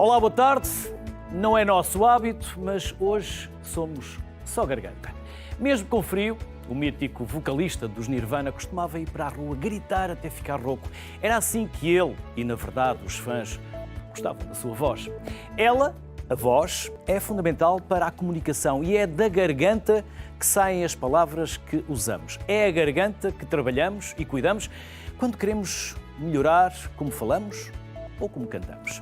Olá, boa tarde. Não é nosso hábito, mas hoje somos só garganta. Mesmo com frio, o mítico vocalista dos Nirvana costumava ir para a rua gritar até ficar rouco. Era assim que ele, e na verdade os fãs, gostavam da sua voz. Ela, a voz, é fundamental para a comunicação e é da garganta que saem as palavras que usamos. É a garganta que trabalhamos e cuidamos quando queremos melhorar como falamos ou como cantamos.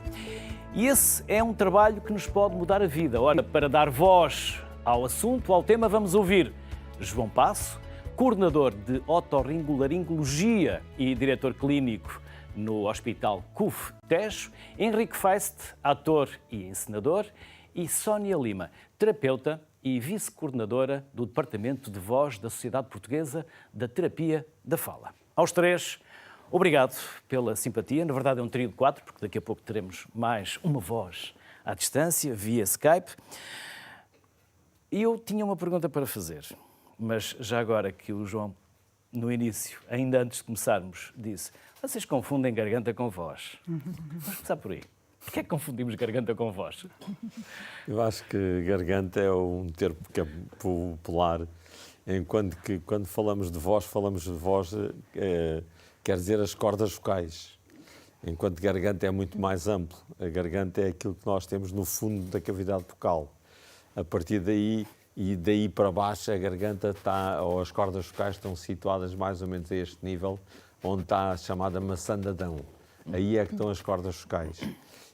E esse é um trabalho que nos pode mudar a vida. Ora, para dar voz ao assunto, ao tema, vamos ouvir João Passo, coordenador de otorrinolaringologia e diretor clínico no Hospital CUF Tejo, Henrique Feist, ator e encenador, e Sónia Lima, terapeuta e vice-coordenadora do Departamento de Voz da Sociedade Portuguesa da Terapia da Fala. Aos três, obrigado pela simpatia. Na verdade é um trio de 4, porque daqui a pouco teremos mais uma voz à distância, via Skype. E eu tinha uma pergunta para fazer, mas já agora que o João, no início, ainda antes de começarmos, disse: vocês confundem garganta com voz. Vamos começar por aí. Porquê é que confundimos garganta com voz? Eu acho que garganta é um termo popular, enquanto que quando falamos de voz quer dizer as cordas vocais, enquanto garganta é muito mais amplo. A garganta é aquilo que nós temos no fundo da cavidade bucal. A partir daí, e daí para baixo, a garganta está, ou as cordas vocais estão situadas mais ou menos a este nível, onde está a chamada maçã de Adão. Aí é que estão as cordas vocais.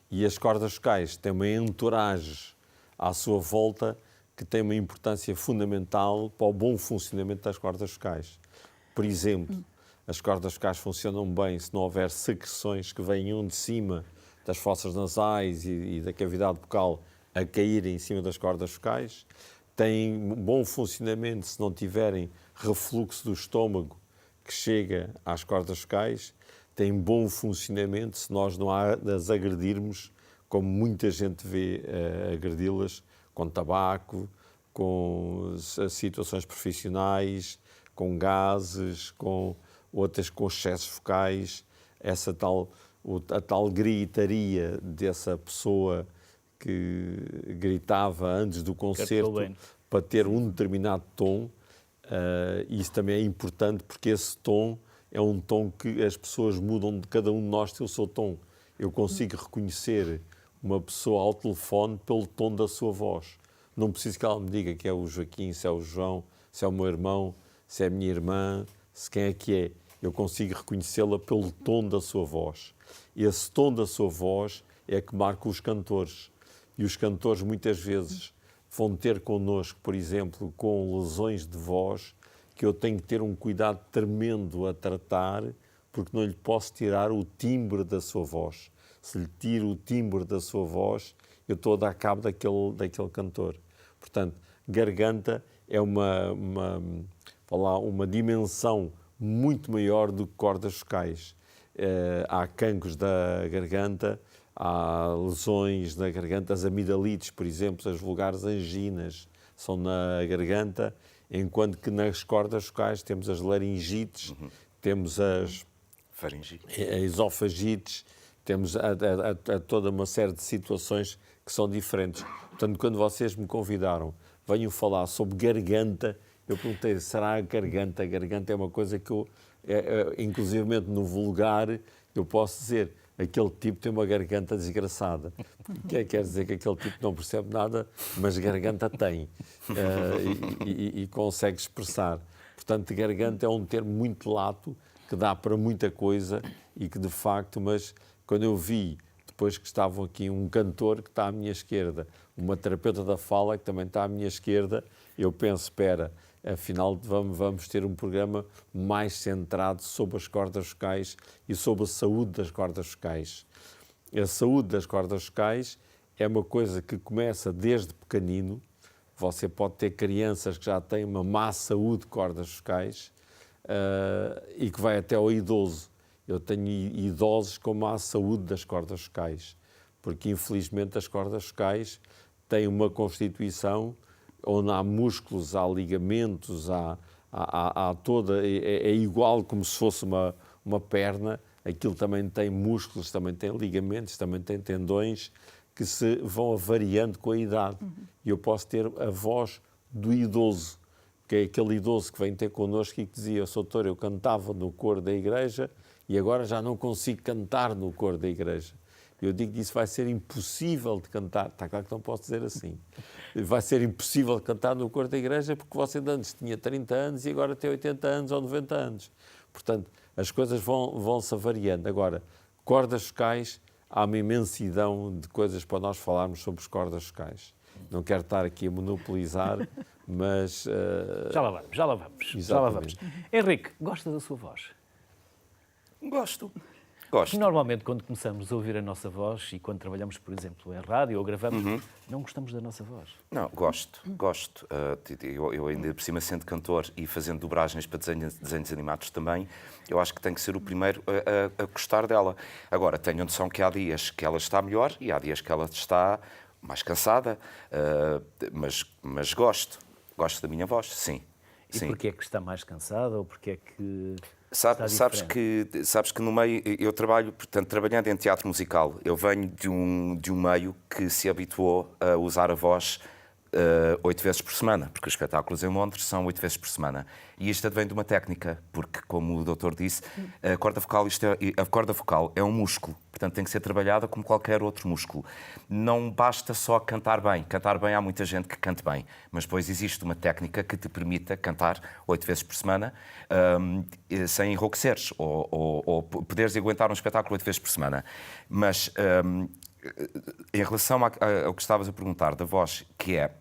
E as cordas vocais têm uma entourage à sua volta que tem uma importância fundamental para o bom funcionamento das cordas vocais. Por exemplo, as cordas vocais funcionam bem se não houver secreções que venham de cima das fossas nasais e da cavidade bucal a caírem em cima das cordas vocais. Têm bom funcionamento se não tiverem refluxo do estômago que chega às cordas vocais. Têm bom funcionamento se nós não as agredirmos, como muita gente vê agredi-las, com tabaco, com situações profissionais, com gases, com outras com excessos focais, a tal gritaria dessa pessoa que gritava antes do concerto para ter um determinado tom. Isso também é importante porque esse tom é um tom que as pessoas mudam, de cada um de nós tem o seu tom. Eu consigo reconhecer uma pessoa ao telefone pelo tom da sua voz. Não preciso que ela me diga que é o Joaquim, se é o João, se é o meu irmão, se é a minha irmã, se quem é que é. Eu consigo reconhecê-la pelo tom da sua voz. Esse tom da sua voz é que marca os cantores. E os cantores muitas vezes vão ter connosco, por exemplo, com lesões de voz, que eu tenho que ter um cuidado tremendo a tratar, porque não lhe posso tirar o timbre da sua voz. Se lhe tiro o timbre da sua voz, eu estou a dar cabo daquele cantor. Portanto, garganta é uma dimensão muito maior do que cordas vocais. Há cancros da garganta, há lesões na garganta, as amidalites, por exemplo, as vulgares anginas são na garganta, enquanto que nas cordas vocais temos as laringites, temos as esofagites, temos toda uma série de situações que são diferentes. Portanto, quando vocês me convidaram, venham falar sobre garganta, eu perguntei, será a garganta? A garganta é uma coisa que eu, inclusivamente no vulgar, eu posso dizer, aquele tipo tem uma garganta desgraçada. Quer dizer que aquele tipo não percebe nada, mas garganta tem e consegue expressar. Portanto, garganta é um termo muito lato, que dá para muita coisa e que de facto, mas quando eu vi, depois que estavam aqui um cantor que está à minha esquerda, uma terapeuta da fala que também está à minha esquerda, eu penso, espera, afinal vamos ter um programa mais centrado sobre as cordas vocais e sobre a saúde das cordas vocais. A saúde das cordas vocais é uma coisa que começa desde pequenino. Você pode ter crianças que já têm uma má saúde de cordas vocais e que vai até ao idoso. Eu tenho idosos com má saúde das cordas vocais, porque infelizmente as cordas vocais têm uma constituição onde há músculos, há ligamentos, há toda... É igual como se fosse uma perna, aquilo também tem músculos, também tem ligamentos, também tem tendões, que se vão variando com a idade. E eu posso ter a voz do idoso, que é aquele idoso que vem ter connosco e que dizia: doutor, eu cantava no coro da igreja e agora já não consigo cantar no coro da igreja. Eu digo que isso vai ser impossível de cantar. Está claro que não posso dizer assim. Vai ser impossível de cantar no coro da igreja porque você antes tinha 30 anos e agora tem 80 anos ou 90 anos. Portanto, as coisas vão-se variando. Agora, cordas vocais, há uma imensidão de coisas para nós falarmos sobre as cordas vocais. Não quero estar aqui a monopolizar, mas... Já lá vamos. Henrique, gosta da sua voz? Gosto. Normalmente, quando começamos a ouvir a nossa voz e quando trabalhamos, por exemplo, em rádio ou gravamos, não gostamos da nossa voz. Não, gosto. Eu ainda por cima, sendo cantor e fazendo dobragens para desenhos animados também, eu acho que tenho que ser o primeiro a gostar dela. Agora, tenho a noção que há dias que ela está melhor e há dias que ela está mais cansada, mas gosto. Gosto da minha voz, sim. E porquê é que está mais cansada ou porquê é que... Sabes que no meio, eu trabalho, portanto, trabalhando em teatro musical, eu venho de um meio que se habituou a usar a voz 8 vezes por semana, porque os espetáculos em Londres são 8 vezes por semana. E isto advém de uma técnica, porque, como o doutor disse, a corda vocal é um músculo, portanto tem que ser trabalhada como qualquer outro músculo. Não basta só cantar bem. Cantar bem, há muita gente que cante bem, mas depois existe uma técnica que te permita cantar 8 vezes por semana sem enrouqueceres, ou poderes aguentar um espetáculo 8 vezes por semana. Mas em relação ao que estavas a perguntar da voz, que é...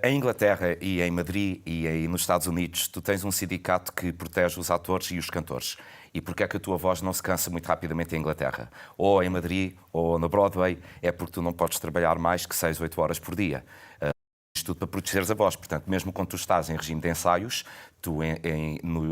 em Inglaterra e em Madrid e nos Estados Unidos, tu tens um sindicato que protege os atores e os cantores. E porquê é que a tua voz não se cansa muito rapidamente em Inglaterra? Ou em Madrid, ou na Broadway, é porque tu não podes trabalhar mais que 6, 8 horas por dia. Isto tudo para protegeres a voz. Portanto, mesmo quando tu estás em regime de ensaios, tu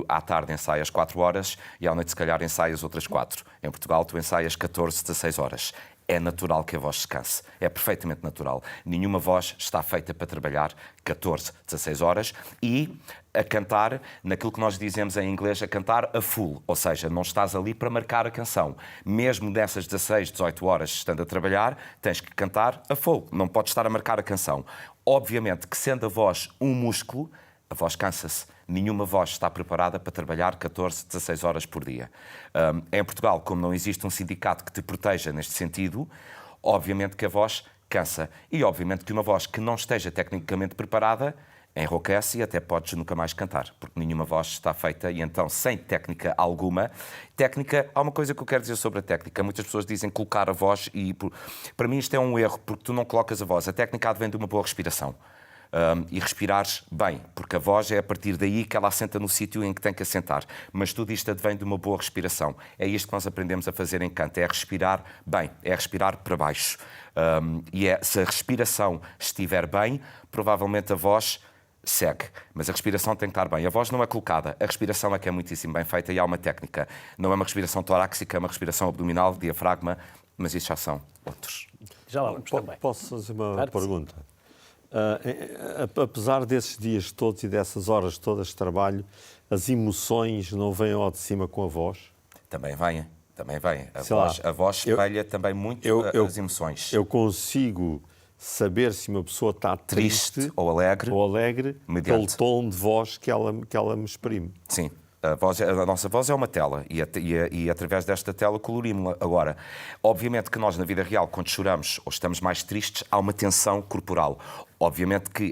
à tarde ensaias 4 horas e à noite, se calhar, ensaias outras 4. Em Portugal, tu ensaias 14, 16 horas. É natural que a voz se canse. É perfeitamente natural. Nenhuma voz está feita para trabalhar 14, 16 horas e a cantar, naquilo que nós dizemos em inglês, a cantar a full. Ou seja, não estás ali para marcar a canção. Mesmo dessas 16, 18 horas estando a trabalhar, tens que cantar a full. Não podes estar a marcar a canção. Obviamente que, sendo a voz um músculo, a voz cansa-se. Nenhuma voz está preparada para trabalhar 14, 16 horas por dia. Em Portugal, como não existe um sindicato que te proteja neste sentido, obviamente que a voz cansa. E obviamente que uma voz que não esteja tecnicamente preparada enrouquece e até podes nunca mais cantar, porque nenhuma voz está feita e então sem técnica alguma. Há uma coisa que eu quero dizer sobre a técnica. Muitas pessoas dizem colocar a voz e... Para mim isto é um erro, porque tu não colocas a voz. A técnica advém de uma boa respiração. E respirares bem, porque a voz é a partir daí que ela assenta no sítio em que tem que assentar. Mas tudo isto advém de uma boa respiração. É isto que nós aprendemos a fazer em canto, é respirar bem, é respirar para baixo. Se a respiração estiver bem, provavelmente a voz segue. Mas a respiração tem que estar bem. A voz não é colocada, a respiração é que é muitíssimo bem feita e há uma técnica. Não é uma respiração torácica, é uma respiração abdominal, diafragma, mas isso já são outros. Já lá vamos também. Posso fazer uma pergunta? Apesar desses dias todos e dessas horas todas de trabalho, as emoções não vêm ao de cima com a voz? Também vêm. A voz espelha também muito as emoções. Eu consigo saber se uma pessoa está triste ou alegre pelo tom de voz que ela me exprime. Sim. A nossa voz é uma tela e através desta tela colorimos-la. Agora, obviamente que nós na vida real, quando choramos ou estamos mais tristes, há uma tensão corporal. Obviamente que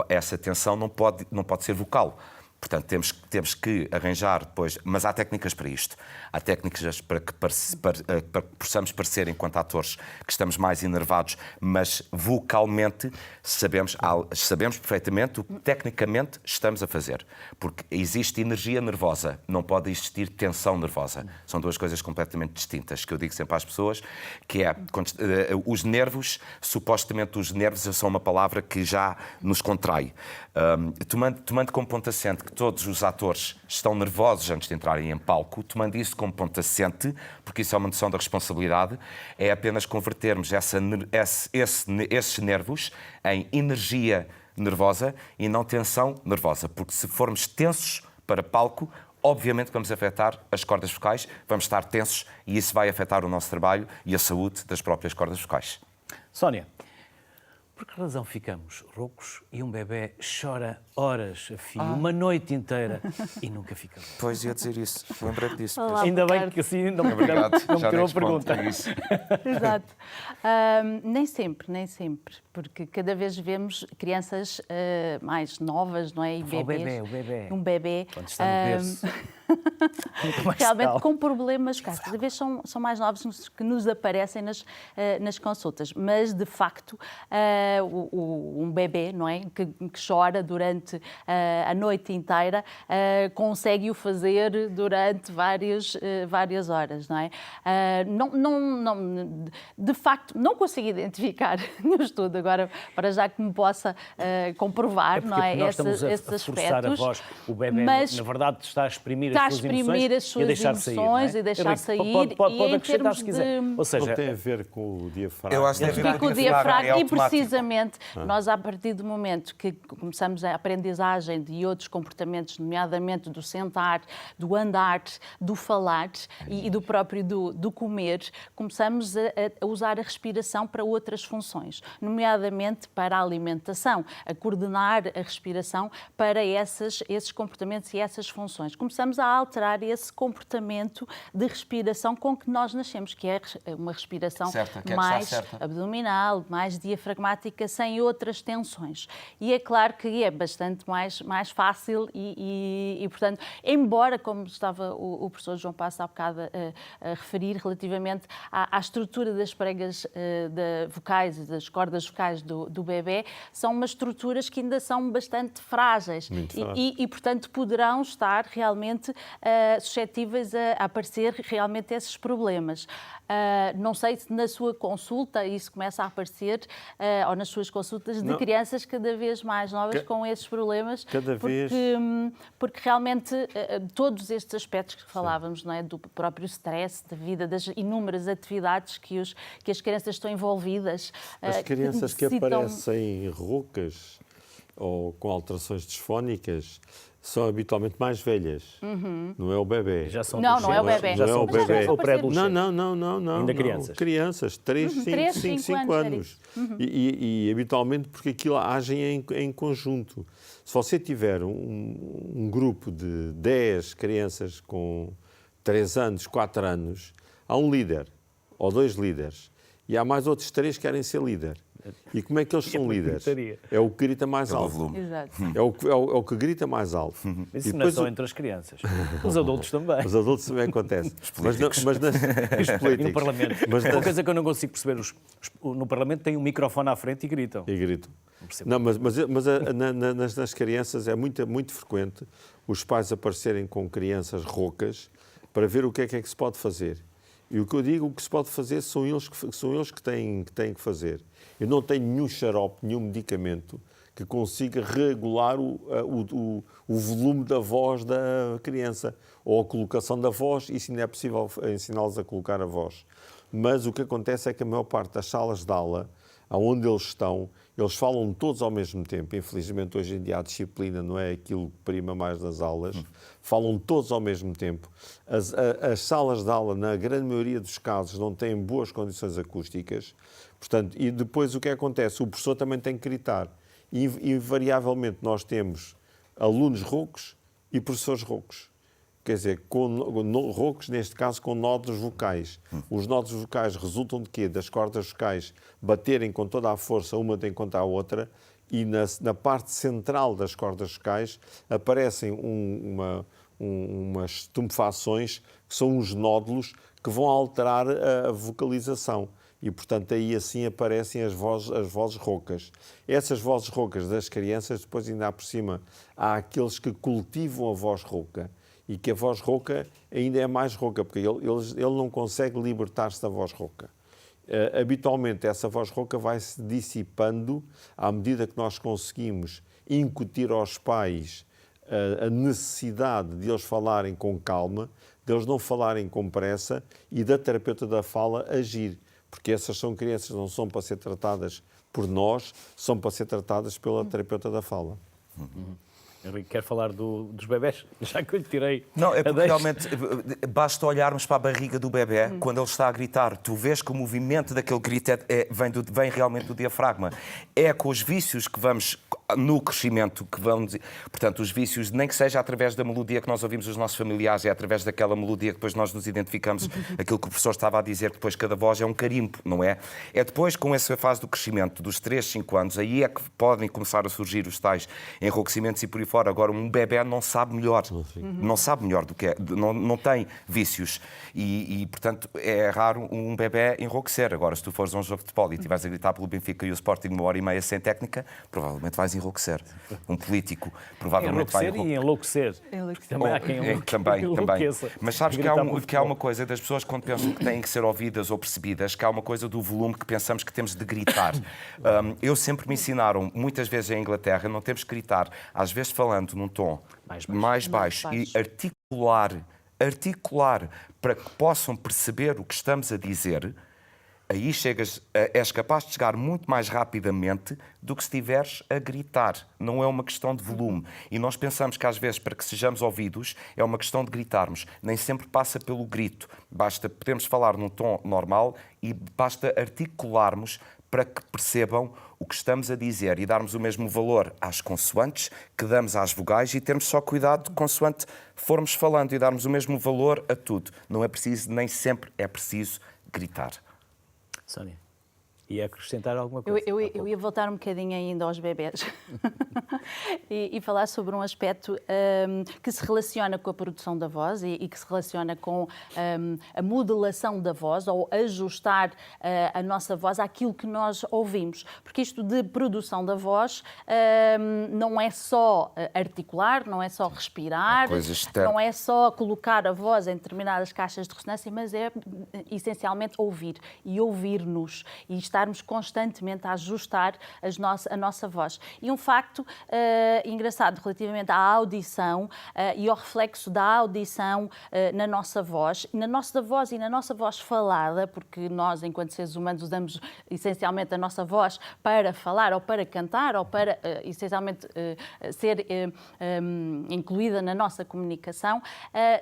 essa tensão não pode ser vocal. Portanto, temos que arranjar depois... Mas há técnicas para isto. Há técnicas para que possamos parecer, enquanto atores, que estamos mais enervados, mas vocalmente sabemos perfeitamente o que tecnicamente estamos a fazer. Porque existe energia nervosa, não pode existir tensão nervosa. São duas coisas completamente distintas, que eu digo sempre às pessoas, que é... os nervos, supostamente os nervos são uma palavra que já nos contrai. Tomando como ponto assente que todos os atores estão nervosos antes de entrarem em palco, tomando isso como ponto assente, porque isso é uma noção da responsabilidade, é apenas convertermos esses nervos em energia nervosa e não tensão nervosa, porque se formos tensos para palco, obviamente vamos afetar as cordas vocais, vamos estar tensos e isso vai afetar o nosso trabalho e a saúde das próprias cordas vocais. Sónia, por que razão ficamos roucos e um bebê chora horas a fio, uma noite inteira e nunca fica rouco? Pois ia dizer isso, lembrei-me disso. Olá, Ainda boa bem tarde. que assim não me Obrigado, já tirou a nem pergunta. respondo, é isso. Exato. Nem sempre, porque cada vez vemos crianças mais novas, não é? E O bebês. bebê. Um bebê. Quando está no berço. Nunca mais Realmente está. com problemas, cada vez são mais novos que nos aparecem nas consultas. Mas, de facto, um bebê, não é? Que chora durante a noite inteira, consegue-o fazer durante várias horas, não é? De facto, não consigo identificar no estudo agora, para já que me possa comprovar, não é? Nós estamos esses a forçar aspectos. a voz. O bebê, mas na verdade, está a exprimir está a as suas exprimir as suas emoções e deixar sair. Pode E em acrescentar se termos quiser. de- Ou seja, Não tem a ver com o diafragma. Eu acho que tem a ver Fica o é diafragma e automático. precisamente nós, a partir do momento que começamos a aprendizagem de outros comportamentos, nomeadamente do sentar, do andar, do falar e do próprio do comer, começamos a usar a respiração para outras funções, nomeadamente para a alimentação, a coordenar a respiração para esses comportamentos e essas funções. Começamos a alterar esse comportamento de respiração com que nós nascemos, que é uma respiração Certa, que é que mais está certa. abdominal, mais diafragmática, sem outras tensões. E é claro que é bastante mais fácil e, portanto, embora, como estava o professor João Passos há bocado a referir, relativamente à estrutura das pregas vocais e das cordas vocais do bebê, são umas estruturas que ainda são bastante frágeis e, portanto, poderão estar realmente suscetíveis a aparecer realmente esses problemas. Não sei se na sua consulta isso começa a aparecer, ou nas suas consultas, de crianças cada vez mais novas com esses problemas, porque realmente todos estes aspectos que falávamos, não é, do próprio stress, da vida, das inúmeras atividades que as crianças estão envolvidas. As crianças que necessitam... aparecem roucas ou com alterações disfónicas são habitualmente mais velhas. Não é o bebê. já são Não é o bebê. Já Não é são o bebê. ou pré-adolescentes. Não. Ainda crianças. Crianças, 3, 5 anos. E habitualmente porque aquilo agem em conjunto. Se você tiver um grupo de 10 crianças com 3 anos, 4 anos, há um líder ou 2 líderes e há mais outros 3 que querem ser líder. E como é que eles são líderes? É o que grita mais Pelo alto. volume. Exato. É o que grita mais alto. Isso não é só entre as crianças. Os adultos também. Os adultos também acontece. Mas E no Parlamento. Mas Uma coisa que eu não consigo perceber, no Parlamento tem um microfone à frente e gritam. E gritam. percebo. Não, nas crianças é muito frequente os pais aparecerem com crianças roucas para ver o que é que se pode fazer. E o que eu digo, o que se pode fazer são eles que têm que fazer. Eu não tenho nenhum xarope, nenhum medicamento que consiga regular o volume da voz da criança ou a colocação da voz. Isso ainda é possível ensiná-los a colocar a voz. Mas o que acontece é que a maior parte das salas de aula, onde eles estão, eles falam todos ao mesmo tempo. Infelizmente, hoje em dia, a disciplina não é aquilo que prima mais nas aulas. Falam todos ao mesmo tempo. As salas de aula, na grande maioria dos casos, não têm boas condições acústicas. Portanto, e depois o que acontece? O professor também tem que gritar. Invariavelmente, nós temos alunos roucos e professores roucos. Quer dizer, roucos, neste caso, com nódulos vocais. Os nódulos vocais resultam de quê? Das cordas vocais baterem com toda a força uma de encontro à outra e na parte central das cordas vocais aparecem umas tumefações que são uns nódulos que vão alterar a vocalização. E, portanto, aí assim aparecem as vozes roucas. Essas vozes roucas das crianças, depois ainda por cima, há aqueles que cultivam a voz rouca. E que a voz rouca ainda é mais rouca, porque ele não consegue libertar-se da voz rouca. Habitualmente, essa voz rouca vai-se dissipando à medida que nós conseguimos incutir aos pais a necessidade de eles falarem com calma, de eles não falarem com pressa e da terapeuta da fala agir. Porque essas são crianças, não são para ser tratadas por nós, são para ser tratadas pela terapeuta da fala. Henrique, quer falar dos bebés? Já que eu lhe tirei. Não, é a porque deixa. realmente basta olharmos para a barriga do bebê quando ele está a gritar. Tu vês que o movimento daquele grito vem realmente do diafragma. É com os vícios que vamos no crescimento que vão... Portanto, os vícios, nem que seja através da melodia que nós ouvimos dos nossos familiares, é através daquela melodia que depois nós nos identificamos, aquilo que o professor estava a dizer, que depois cada voz é um carimbo, não é? É depois, com essa fase do crescimento, dos 3, 5 anos, aí é que podem começar a surgir os tais enrouquecimentos e por aí fora. Agora, um bebé não sabe melhor. Não sabe melhor do que é. Não tem vícios. E, portanto, é raro um bebé enrouquecer. Agora, se tu fores a um jogo de futebol e estiveres a gritar pelo Benfica e o Sporting 1h30 sem técnica, provavelmente vais enrouquecer. Um político provavelmente vai Enlouquecer. Também há quem também. enlouqueça. Mas sabes que há uma coisa das pessoas quando pensam que têm que ser ouvidas ou percebidas, que há uma coisa do volume que pensamos que temos de gritar. Eu sempre me ensinaram, muitas vezes em Inglaterra, não temos que gritar, às vezes falando num tom mais baixo e articular para que possam perceber o que estamos a dizer. Aí és capaz de chegar muito mais rapidamente do que se estiveres a gritar. Não é uma questão de volume. E nós pensamos que às vezes, para que sejamos ouvidos, é uma questão de gritarmos. Nem sempre passa pelo grito. Podemos falar num tom normal e basta articularmos para que percebam o que estamos a dizer e darmos o mesmo valor às consoantes que damos às vogais e termos só cuidado consoante formos falando e darmos o mesmo valor a tudo. Não é preciso, nem sempre é preciso gritar. Sónia, ia acrescentar alguma coisa? Eu ia voltar um bocadinho ainda aos bebés e falar sobre um aspecto que se relaciona com a produção da voz e que se relaciona com a modelação da voz ou ajustar a nossa voz àquilo que nós ouvimos. Porque isto de produção da voz não é só articular, não é só respirar, não é só colocar a voz em determinadas caixas de ressonância, mas é essencialmente ouvir e ouvir-nos e estarmos constantemente a ajustar a nossa voz. E um facto engraçado relativamente à audição e ao reflexo da audição na nossa voz e na nossa voz falada, porque nós, enquanto seres humanos, usamos essencialmente a nossa voz para falar ou para cantar ou para essencialmente ser incluída na nossa comunicação.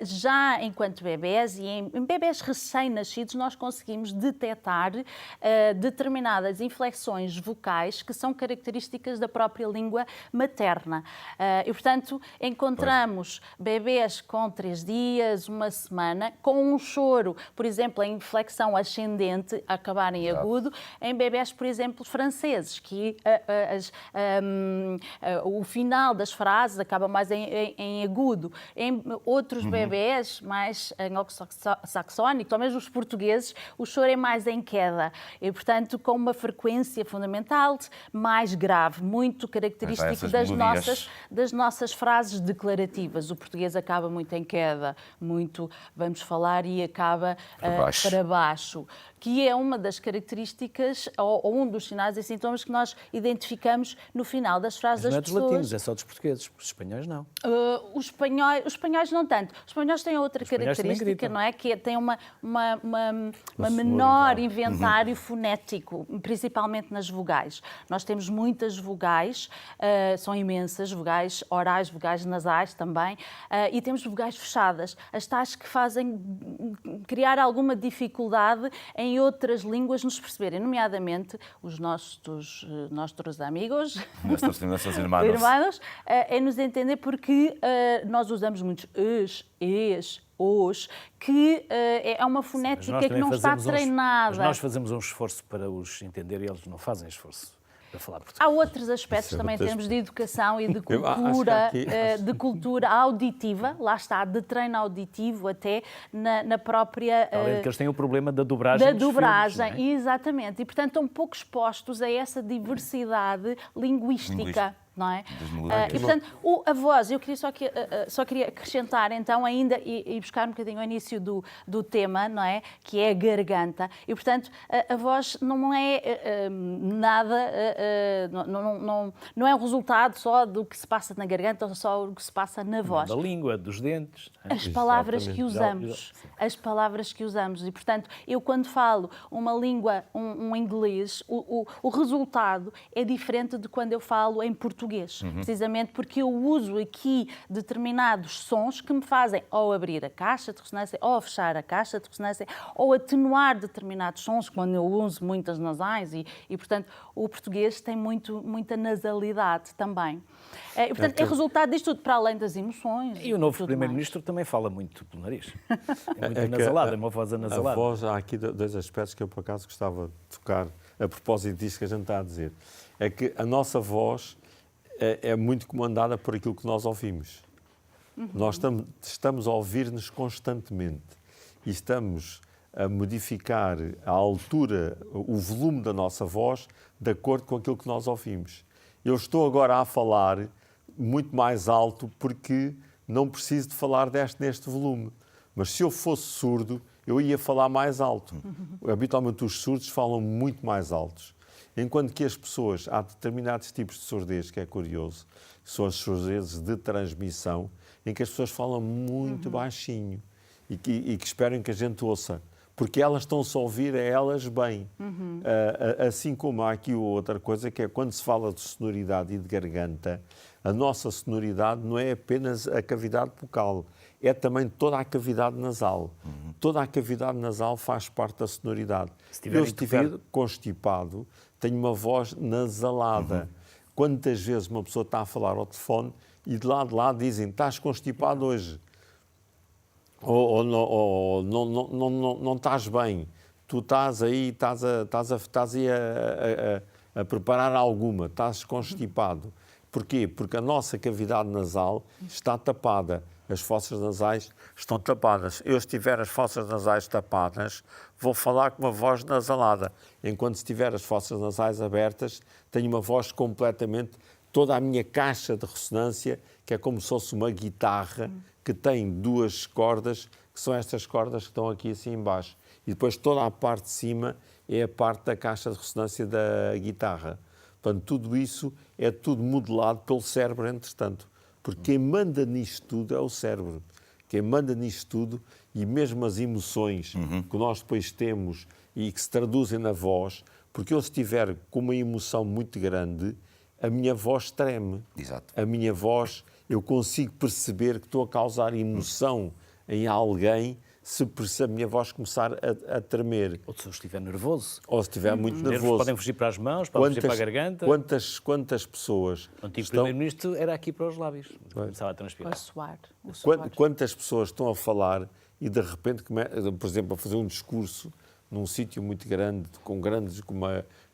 Já enquanto bebés e em bebés recém-nascidos, nós conseguimos detectar determinadas inflexões vocais que são características da própria língua materna. E, portanto, encontramos bebés com 3 dias, 1 semana, com um choro, por exemplo, em inflexão ascendente, a acabar em agudo, em bebés, por exemplo, franceses, que o final das frases acaba mais em agudo. Em outros bebés, mais anglo-saxónicos, ou mesmo os portugueses, o choro é mais em queda. E, portanto, com uma frequência fundamental mais grave, muito característico das nossas frases declarativas. O português acaba muito em queda, muito vamos falar e acaba para baixo, que é uma das características ou um dos sinais e sintomas que nós identificamos no final das frases das pessoas. Não é dos latinos, é só dos portugueses, os espanhóis não. Os espanhóis não tanto. Os espanhóis têm outra característica, não é? Que tem uma menor inventário fonético, principalmente nas vogais. Nós temos muitas vogais, são imensas, vogais orais, vogais nasais também, e temos vogais fechadas, as tais que fazem criar alguma dificuldade em outras línguas nos perceberem, nomeadamente os nossos amigos, nossos irmãos, é nos entender porque nós usamos muitos os, que é uma fonética que não está treinada. Mas nós fazemos um esforço para os entender e eles não fazem esforço para falar português. Há outros aspectos também em termos de educação e de cultura, de cultura auditiva, lá está, de treino auditivo até na própria... Além de que eles têm o problema da dobragem da dobragem, filmes, não é? Exatamente. E, portanto, estão pouco expostos a essa diversidade linguística. Não é? E, portanto, a voz, eu só queria acrescentar, então, ainda, e buscar um bocadinho ao início do tema, não é? Que é a garganta. E, portanto, a voz não é nada, não é o resultado só do que se passa na garganta ou só do que se passa na voz. Da língua, dos dentes. As palavras que usamos. As palavras que usamos. E, portanto, eu quando falo uma língua, um inglês, o resultado é diferente de quando eu falo em português português, precisamente porque eu uso aqui determinados sons que me fazem ou abrir a caixa de ressonância, ou fechar a caixa de ressonância, ou atenuar determinados sons, quando eu uso muitas nasais, e portanto, o português tem muita nasalidade também. E, portanto, é resultado disto tudo, para além das emoções. E o novo tudo Primeiro-Ministro também fala muito pelo nariz. É muito anasalado, é uma voz anasalada. A voz, há aqui dois aspectos que eu, por acaso, gostava de tocar a propósito disto que a gente está a dizer. É que a nossa voz é muito comandada por aquilo que nós ouvimos. Nós estamos a ouvir-nos constantemente e estamos a modificar a altura, o volume da nossa voz de acordo com aquilo que nós ouvimos. Eu estou agora a falar muito mais alto porque não preciso de falar neste volume. Mas se eu fosse surdo, eu ia falar mais alto. Habitualmente os surdos falam muito mais altos. Enquanto que as pessoas, há determinados tipos de surdez, que é curioso, que são as surdezes de transmissão, em que as pessoas falam muito baixinho e que esperam que a gente ouça. Porque elas estão-se a ouvir a elas bem. Assim como há aqui outra coisa, que é quando se fala de sonoridade e de garganta, a nossa sonoridade não é apenas a cavidade bucal, é também toda a cavidade nasal. Toda a cavidade nasal faz parte da sonoridade. Se eu estiver constipado, tenho uma voz nasalada. Quantas vezes uma pessoa está a falar ao telefone e de lá dizem, estás constipado hoje? Ou não estás bem, tu estás aí a preparar alguma, estás constipado. Porquê? Porque a nossa cavidade nasal está tapada, as fossas nasais estão tapadas. Eu, se tiver as fossas nasais tapadas, vou falar com uma voz nasalada, enquanto se tiver as fossas nasais abertas, tenho uma voz completamente, toda a minha caixa de ressonância, que é como se fosse uma guitarra, que tem duas cordas, que são estas cordas que estão aqui assim embaixo. E depois toda a parte de cima é a parte da caixa de ressonância da guitarra. Portanto, tudo isso é tudo modelado pelo cérebro, entretanto. Porque quem manda nisto tudo é o cérebro. Quem manda nisto tudo, e mesmo as emoções que nós depois temos e que se traduzem na voz, porque eu, se estiver com uma emoção muito grande, a minha voz treme. Exato. A minha voz, eu consigo perceber que estou a causar emoção em alguém se a minha voz começar a tremer. Ou se eu estiver nervoso. Ou se estiver muito Os nervos nervoso. podem fugir para as mãos, podem fugir para a garganta. Quantas pessoas... O antigo Primeiro-Ministro era aqui para os lábios. Começava a transpirar. O suar. Quantas pessoas estão a falar e de repente, por exemplo, a fazer um discurso num sítio muito grande, com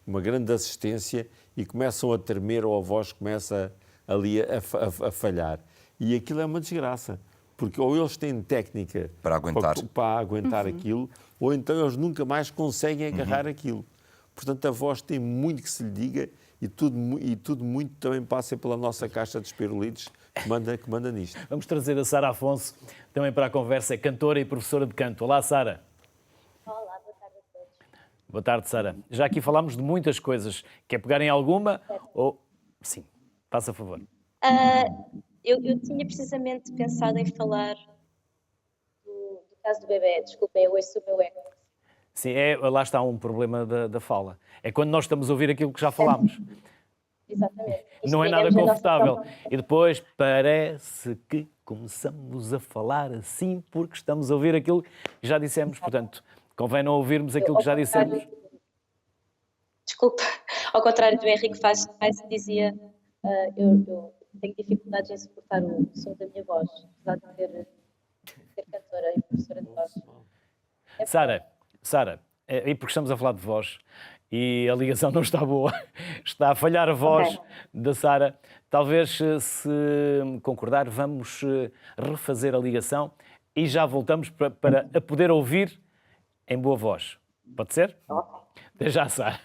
uma grande assistência, e começam a tremer ou a voz começa ali a falhar. E aquilo é uma desgraça. Porque ou eles têm técnica para aguentar aquilo, ou então eles nunca mais conseguem agarrar aquilo. Portanto, a voz tem muito que se lhe diga e tudo muito também passa pela nossa caixa de espirulitos que manda nisto. Vamos trazer a Sara Afonso também para a conversa. É cantora e professora de canto. Olá, Sara. Olá, boa tarde a todos. Boa tarde, Sara. Já aqui falámos de muitas coisas. Quer pegar em alguma? Ou... Sim, faça favor. Eu tinha precisamente pensado em falar do caso do bebê. Desculpem, eu ouço o meu eco. Sim, lá está um problema da fala. É quando nós estamos a ouvir aquilo que já falámos. Exatamente. Não é nada confortável. E depois parece que começamos a falar assim porque estamos a ouvir aquilo que já dissemos. Portanto, convém não ouvirmos aquilo que já dissemos. Desculpa, ao contrário do Henrique Faz dizia, eu tenho dificuldades em suportar o som da minha voz, apesar de ser cantora e professora de voz. Sara, e porque estamos a falar de voz e a ligação não está boa, está a falhar a voz da Sara, talvez, se concordar, vamos refazer a ligação e já voltamos para a poder ouvir em boa voz. Pode ser? Até já, Sara.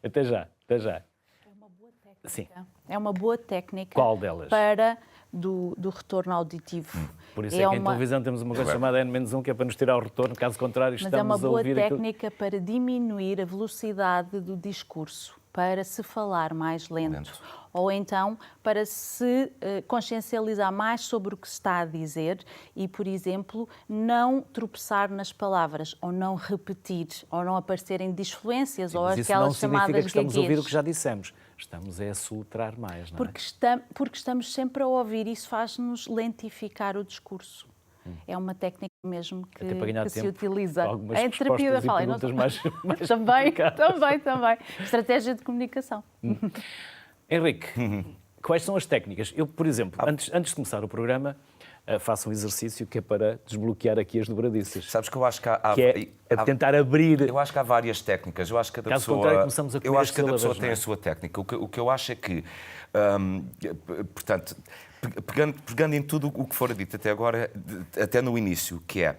Até já. É uma boa técnica. Sim. É uma boa técnica. Qual delas? Para do retorno auditivo. Por isso é que em televisão temos uma coisa chamada N-1, que é para nos tirar o retorno, caso contrário Mas é uma estamos a boa ouvir técnica para diminuir a velocidade do discurso. para se falar mais lento. Ou então para se consciencializar mais sobre o que se está a dizer e, por exemplo, não tropeçar nas palavras, ou não repetir, ou não aparecerem disfluências, Sim, ou mas isso aquelas não significa chamadas que estamos a ouvir o gaguez. que já dissemos. Estamos a soltar mais, não é? Porque estamos sempre a ouvir, isso faz-nos lentificar o discurso. É uma técnica mesmo que, Até para ganhar que se tempo, utiliza. algumas Em terapia da respostas e fala. perguntas mais Também. Estratégia de comunicação. Henrique, quais são as técnicas? Eu, por exemplo, antes de começar o programa, faço um exercício que é para desbloquear aqui as dobradiças. Sabes que eu acho que há Que é tentar abrir... Eu acho que há várias técnicas. Eu acho que cada Caso pessoa, contrário, começamos a comer eu acho que cada sílabas, pessoa não tem é? a sua técnica. O que eu acho é que, portanto, pegando em tudo o que for dito até agora, até no início, que é...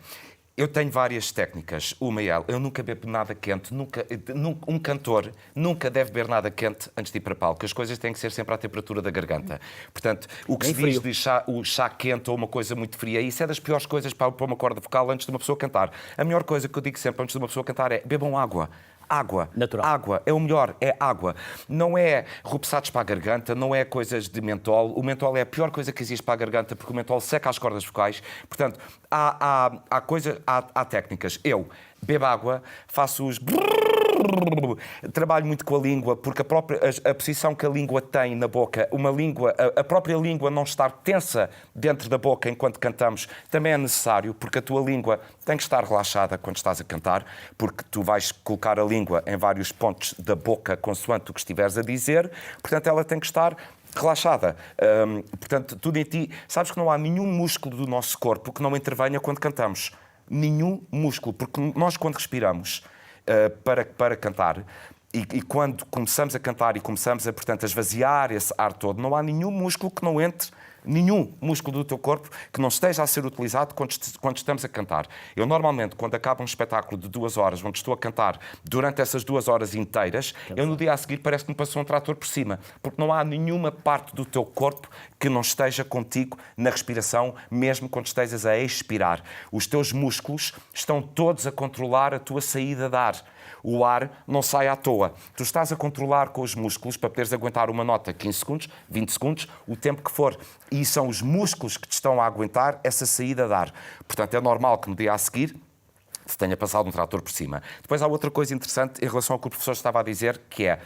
Eu tenho várias técnicas. Uma é, eu nunca bebo nada quente. Um cantor nunca deve beber nada quente antes de ir para palco. As coisas têm que ser sempre à temperatura da garganta. Portanto, o que se diz de o chá quente ou uma coisa muito fria, isso é das piores coisas para uma corda vocal antes de uma pessoa cantar. A melhor coisa que eu digo sempre antes de uma pessoa cantar é bebam água. Água. Natural. Água. É o melhor. É água. Não é rupsados para a garganta, não é coisas de mentol. O mentol é a pior coisa que existe para a garganta porque o mentol seca as cordas vocais. Portanto, há técnicas. Eu bebo água, faço os... Trabalho muito com a língua, porque a posição que a língua tem na boca, a própria língua não estar tensa dentro da boca enquanto cantamos, também é necessário, porque a tua língua tem que estar relaxada quando estás a cantar, porque tu vais colocar a língua em vários pontos da boca consoante o que estiveres a dizer, portanto ela tem que estar relaxada. Portanto, tudo em ti... Sabes que não há nenhum músculo do nosso corpo que não intervenha quando cantamos. Nenhum músculo, porque nós quando respiramos para cantar e quando começamos a cantar e começamos portanto, a esvaziar esse ar todo, não há nenhum músculo que não entre, nenhum músculo do teu corpo que não esteja a ser utilizado quando estamos a cantar. Eu normalmente, quando acaba um espetáculo de 2 horas, onde estou a cantar durante essas 2 horas inteiras, eu no dia a seguir parece que me passou um trator por cima, porque não há nenhuma parte do teu corpo que não esteja contigo na respiração, mesmo quando estejas a expirar. Os teus músculos estão todos a controlar a tua saída de ar. O ar não sai à toa. Tu estás a controlar com os músculos para poderes aguentar uma nota 15 segundos, 20 segundos, o tempo que for. E são os músculos que te estão a aguentar essa saída de ar. Portanto, é normal que no dia a seguir se tenha passado um trator por cima. Depois há outra coisa interessante em relação ao que o professor estava a dizer, que é...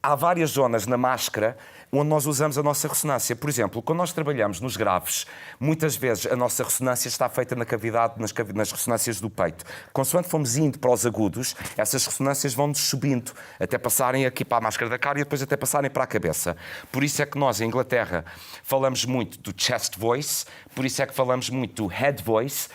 há várias zonas na máscara onde nós usamos a nossa ressonância. Por exemplo, quando nós trabalhamos nos graves, muitas vezes a nossa ressonância está feita na cavidade, nas ressonâncias do peito. Consoante fomos indo para os agudos, essas ressonâncias vão-nos subindo, até passarem aqui para a máscara da cara e depois até passarem para a cabeça. Por isso é que nós, em Inglaterra, falamos muito do chest voice, por isso é que falamos muito do head voice,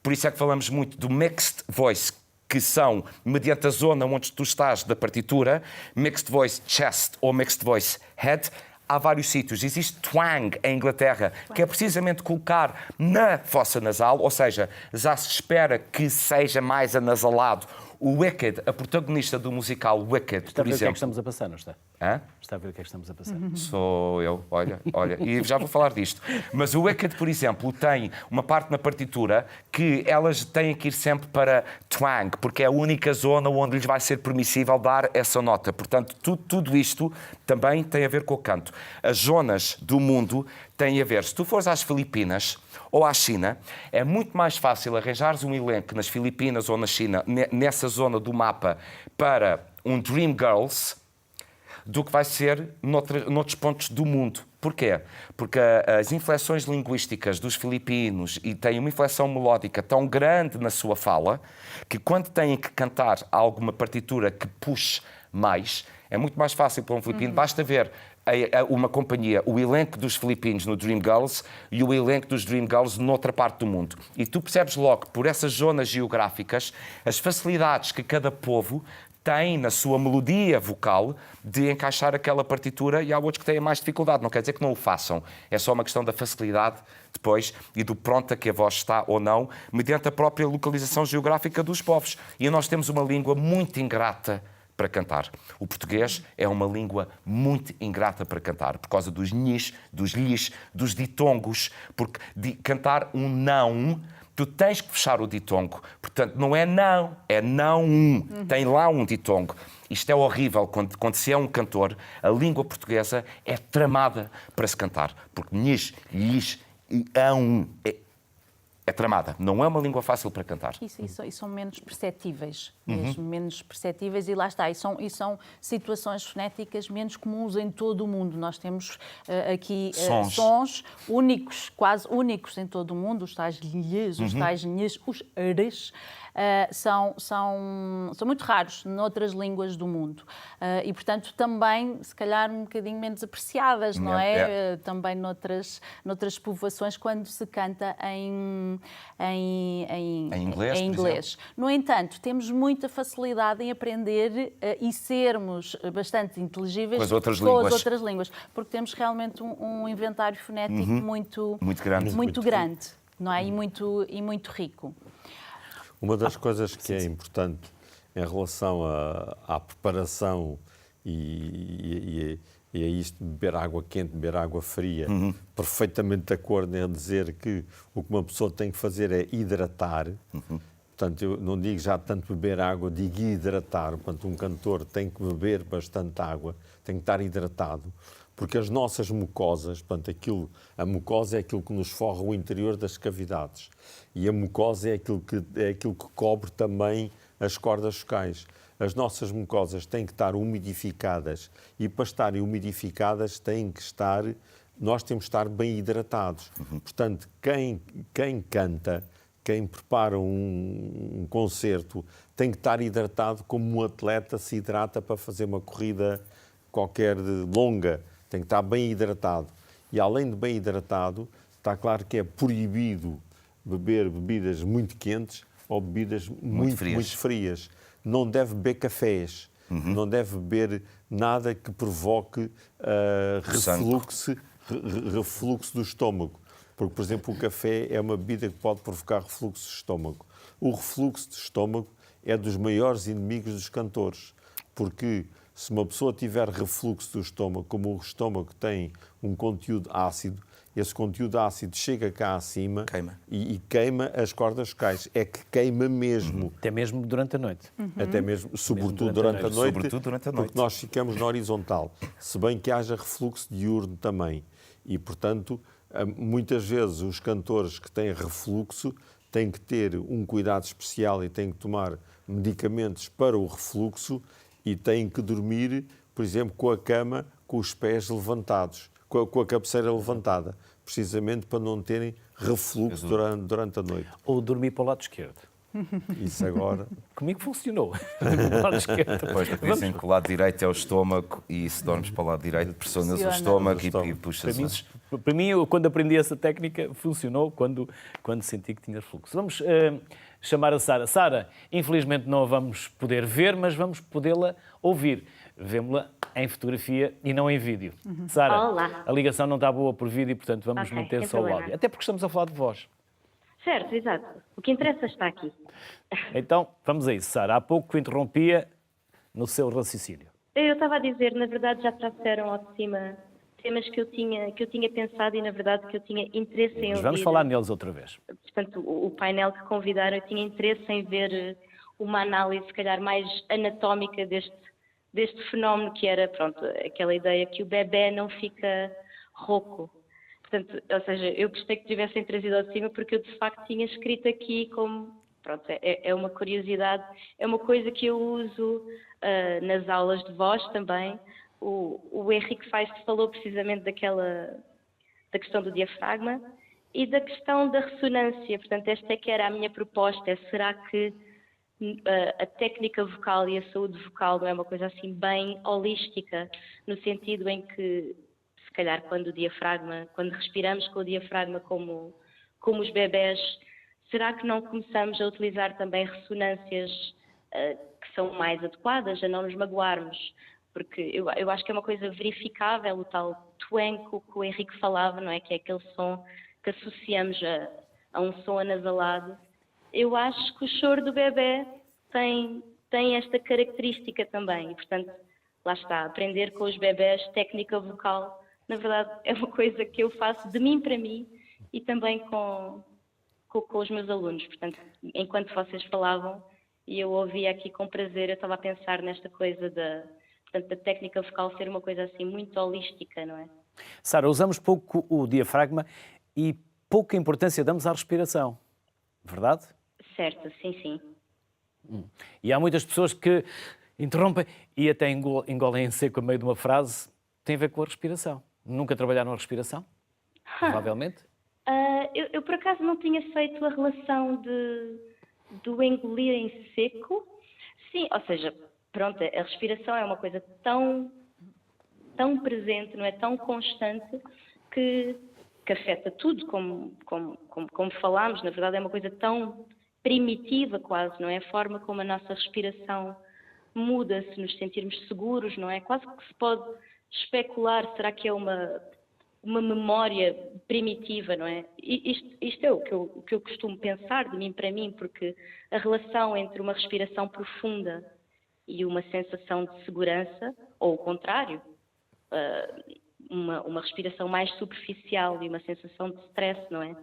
por isso é que falamos muito do mixed voice, que são, mediante a zona onde tu estás da partitura, mixed voice chest ou mixed voice head, há vários sítios. Existe twang em Inglaterra, que é precisamente colocar na fossa nasal, ou seja, já se espera que seja mais anasalado. O Wicked, a protagonista do musical Wicked, Está a por ver o que é exemplo... que estamos a passar, não está? Hã? Está a ver o que é que estamos a passar? Sou eu, olha, e já vou falar disto. Mas o Wicked, por exemplo, tem uma parte na partitura que elas têm que ir sempre para twang, porque é a única zona onde lhes vai ser permissível dar essa nota. Portanto, tudo isto também tem a ver com o canto. As zonas do mundo têm a ver. Se tu fores às Filipinas ou à China, é muito mais fácil arranjares um elenco nas Filipinas ou na China, nessa zona do mapa, para um Dream Girls, do que vai ser noutros pontos do mundo. Porquê? Porque as inflexões linguísticas dos filipinos e têm uma inflexão melódica tão grande na sua fala que quando têm que cantar alguma partitura que puxe mais, é muito mais fácil para um filipino. Basta ver uma companhia, o elenco dos filipinos no Dream Girls e o elenco dos Dream Girls noutra parte do mundo. E tu percebes logo, por essas zonas geográficas, as facilidades que cada povo tem na sua melodia vocal de encaixar aquela partitura, e há outros que têm mais dificuldade. Não quer dizer que não o façam. É só uma questão da facilidade depois e do pronto a que a voz está ou não, mediante a própria localização geográfica dos povos. E nós temos uma língua muito ingrata para cantar. O português é uma língua muito ingrata para cantar, por causa dos nhis, dos lhes, dos ditongos, porque cantar um não Tu tens que fechar o ditongo. Portanto, não é não, é não um. Tem lá um ditongo. Isto é horrível. Quando se é um cantor, a língua portuguesa é tramada para se cantar. Porque nhis, lhes e a um é tramada. Não é uma língua fácil para cantar. E são menos perceptíveis, mesmo menos perceptíveis, e lá está. E são situações fonéticas menos comuns em todo o mundo. Nós temos aqui sons únicos, quase únicos em todo o mundo, os tais lhes, os tais nhs, os res. São muito raros noutras línguas do mundo. E, portanto, também, se calhar, um bocadinho menos apreciadas, não é? Também noutras povoações, quando se canta em inglês. No entanto, temos muita facilidade em aprender e sermos bastante inteligíveis com as outras línguas, porque temos realmente um inventário fonético muito grande, não é? E muito rico. Uma das coisas que é importante em relação à preparação e a isto de beber água quente, beber água fria, perfeitamente de acordo em dizer que o que uma pessoa tem que fazer é hidratar. Portanto, eu não digo já tanto beber água, digo hidratar. Portanto, um cantor tem que beber bastante água, tem que estar hidratado, porque as nossas mucosas, portanto, a mucosa é aquilo que nos forra o interior das cavidades e a mucosa é aquilo que cobre também as cordas vocais. As nossas mucosas têm que estar umidificadas e para estarem umidificadas nós temos que estar bem hidratados. Portanto, quem canta, quem prepara um concerto, tem que estar hidratado como um atleta se hidrata para fazer uma corrida qualquer longa. Tem que estar bem hidratado. E além de bem hidratado, está claro que é proibido beber bebidas muito quentes ou bebidas muito frias. Não deve beber cafés, não deve beber nada que provoque refluxo do estômago. Porque, por exemplo, o café é uma bebida que pode provocar refluxo de estômago. O refluxo de estômago é dos maiores inimigos dos cantores, porque se uma pessoa tiver refluxo do estômago, como o estômago tem um conteúdo ácido, esse conteúdo ácido chega cá acima e queima as cordas vocais. É que queima mesmo. Até mesmo durante a noite. Até mesmo, sobretudo durante a noite, porque nós ficamos na horizontal. Se bem que haja refluxo diurno também. E, portanto, muitas vezes os cantores que têm refluxo têm que ter um cuidado especial e têm que tomar medicamentos para o refluxo e têm que dormir, por exemplo, com a cama, com os pés levantados, com a cabeceira levantada, precisamente para não terem refluxo durante a noite. Ou dormir para o lado esquerdo. Isso agora... Comigo funcionou. Para o lado esquerdo. Depois dizem que o lado direito é o estômago e se dormes para o lado direito pressionas o estômago e puxas... Para mim, quando aprendi essa técnica, funcionou quando senti que tinha refluxo. Vamos chamar a Sara. Sara, infelizmente não a vamos poder ver, mas vamos podê-la ouvir. Vemo-la em fotografia e não em vídeo. Sara, a ligação não está boa por vídeo, portanto vamos manter só o áudio. Até porque estamos a falar de voz. Certo, exato. O que interessa está aqui. Então, vamos a isso, Sara. Há pouco que interrompia no seu raciocínio. Eu estava a dizer, na verdade já trouxeram ao de cima temas que eu tinha pensado e, na verdade, que eu tinha interesse em ouvir. Mas vamos falar neles outra vez. Portanto, o painel que convidaram, eu tinha interesse em ver uma análise, se calhar, mais anatómica deste fenómeno, que era, pronto, aquela ideia que o bebé não fica rouco. Portanto, ou seja, eu gostei que tivessem trazido ao de cima porque eu, de facto, tinha escrito aqui como, pronto, é uma curiosidade, é uma coisa que eu uso nas aulas de voz também. O Henrique Feist falou precisamente da questão do diafragma e da questão da ressonância. Portanto, esta é que era a minha proposta. Será que a técnica vocal e a saúde vocal não é uma coisa assim bem holística, no sentido em que, se calhar, quando respiramos com o diafragma como os bebés, será que não começamos a utilizar também ressonâncias que são mais adequadas, a não nos magoarmos? Porque eu acho que é uma coisa verificável, o tal tuenco que o Henrique falava, não é? Que é aquele som que associamos a um som anasalado. Eu acho que o choro do bebé tem esta característica também. E, portanto, lá está, aprender com os bebés técnica vocal, na verdade, é uma coisa que eu faço de mim para mim e também com com os meus alunos. Portanto, enquanto vocês falavam e eu ouvia aqui com prazer, eu estava a pensar nesta coisa portanto, da técnica vocal ser uma coisa assim muito holística, não é? Sara, usamos pouco o diafragma e pouca importância damos à respiração, verdade? Certo, sim, sim. E há muitas pessoas que interrompem e até engolem em seco a meio de uma frase. Tem a ver com a respiração. Nunca trabalharam a respiração? Provavelmente. Eu, por acaso, não tinha feito a relação do engolir em seco. Sim, ou seja, pronto, a respiração é uma coisa tão presente, não é? Tão constante que afeta tudo, como falámos. Na verdade, é uma coisa tão primitiva quase, não é? A forma como a nossa respiração muda se nos sentirmos seguros, não é? Quase que se pode especular, será que é uma memória primitiva, não é? Isto é o que eu costumo pensar de mim para mim, porque a relação entre uma respiração profunda e uma sensação de segurança, ou o contrário, uma respiração mais superficial e uma sensação de stress, não é?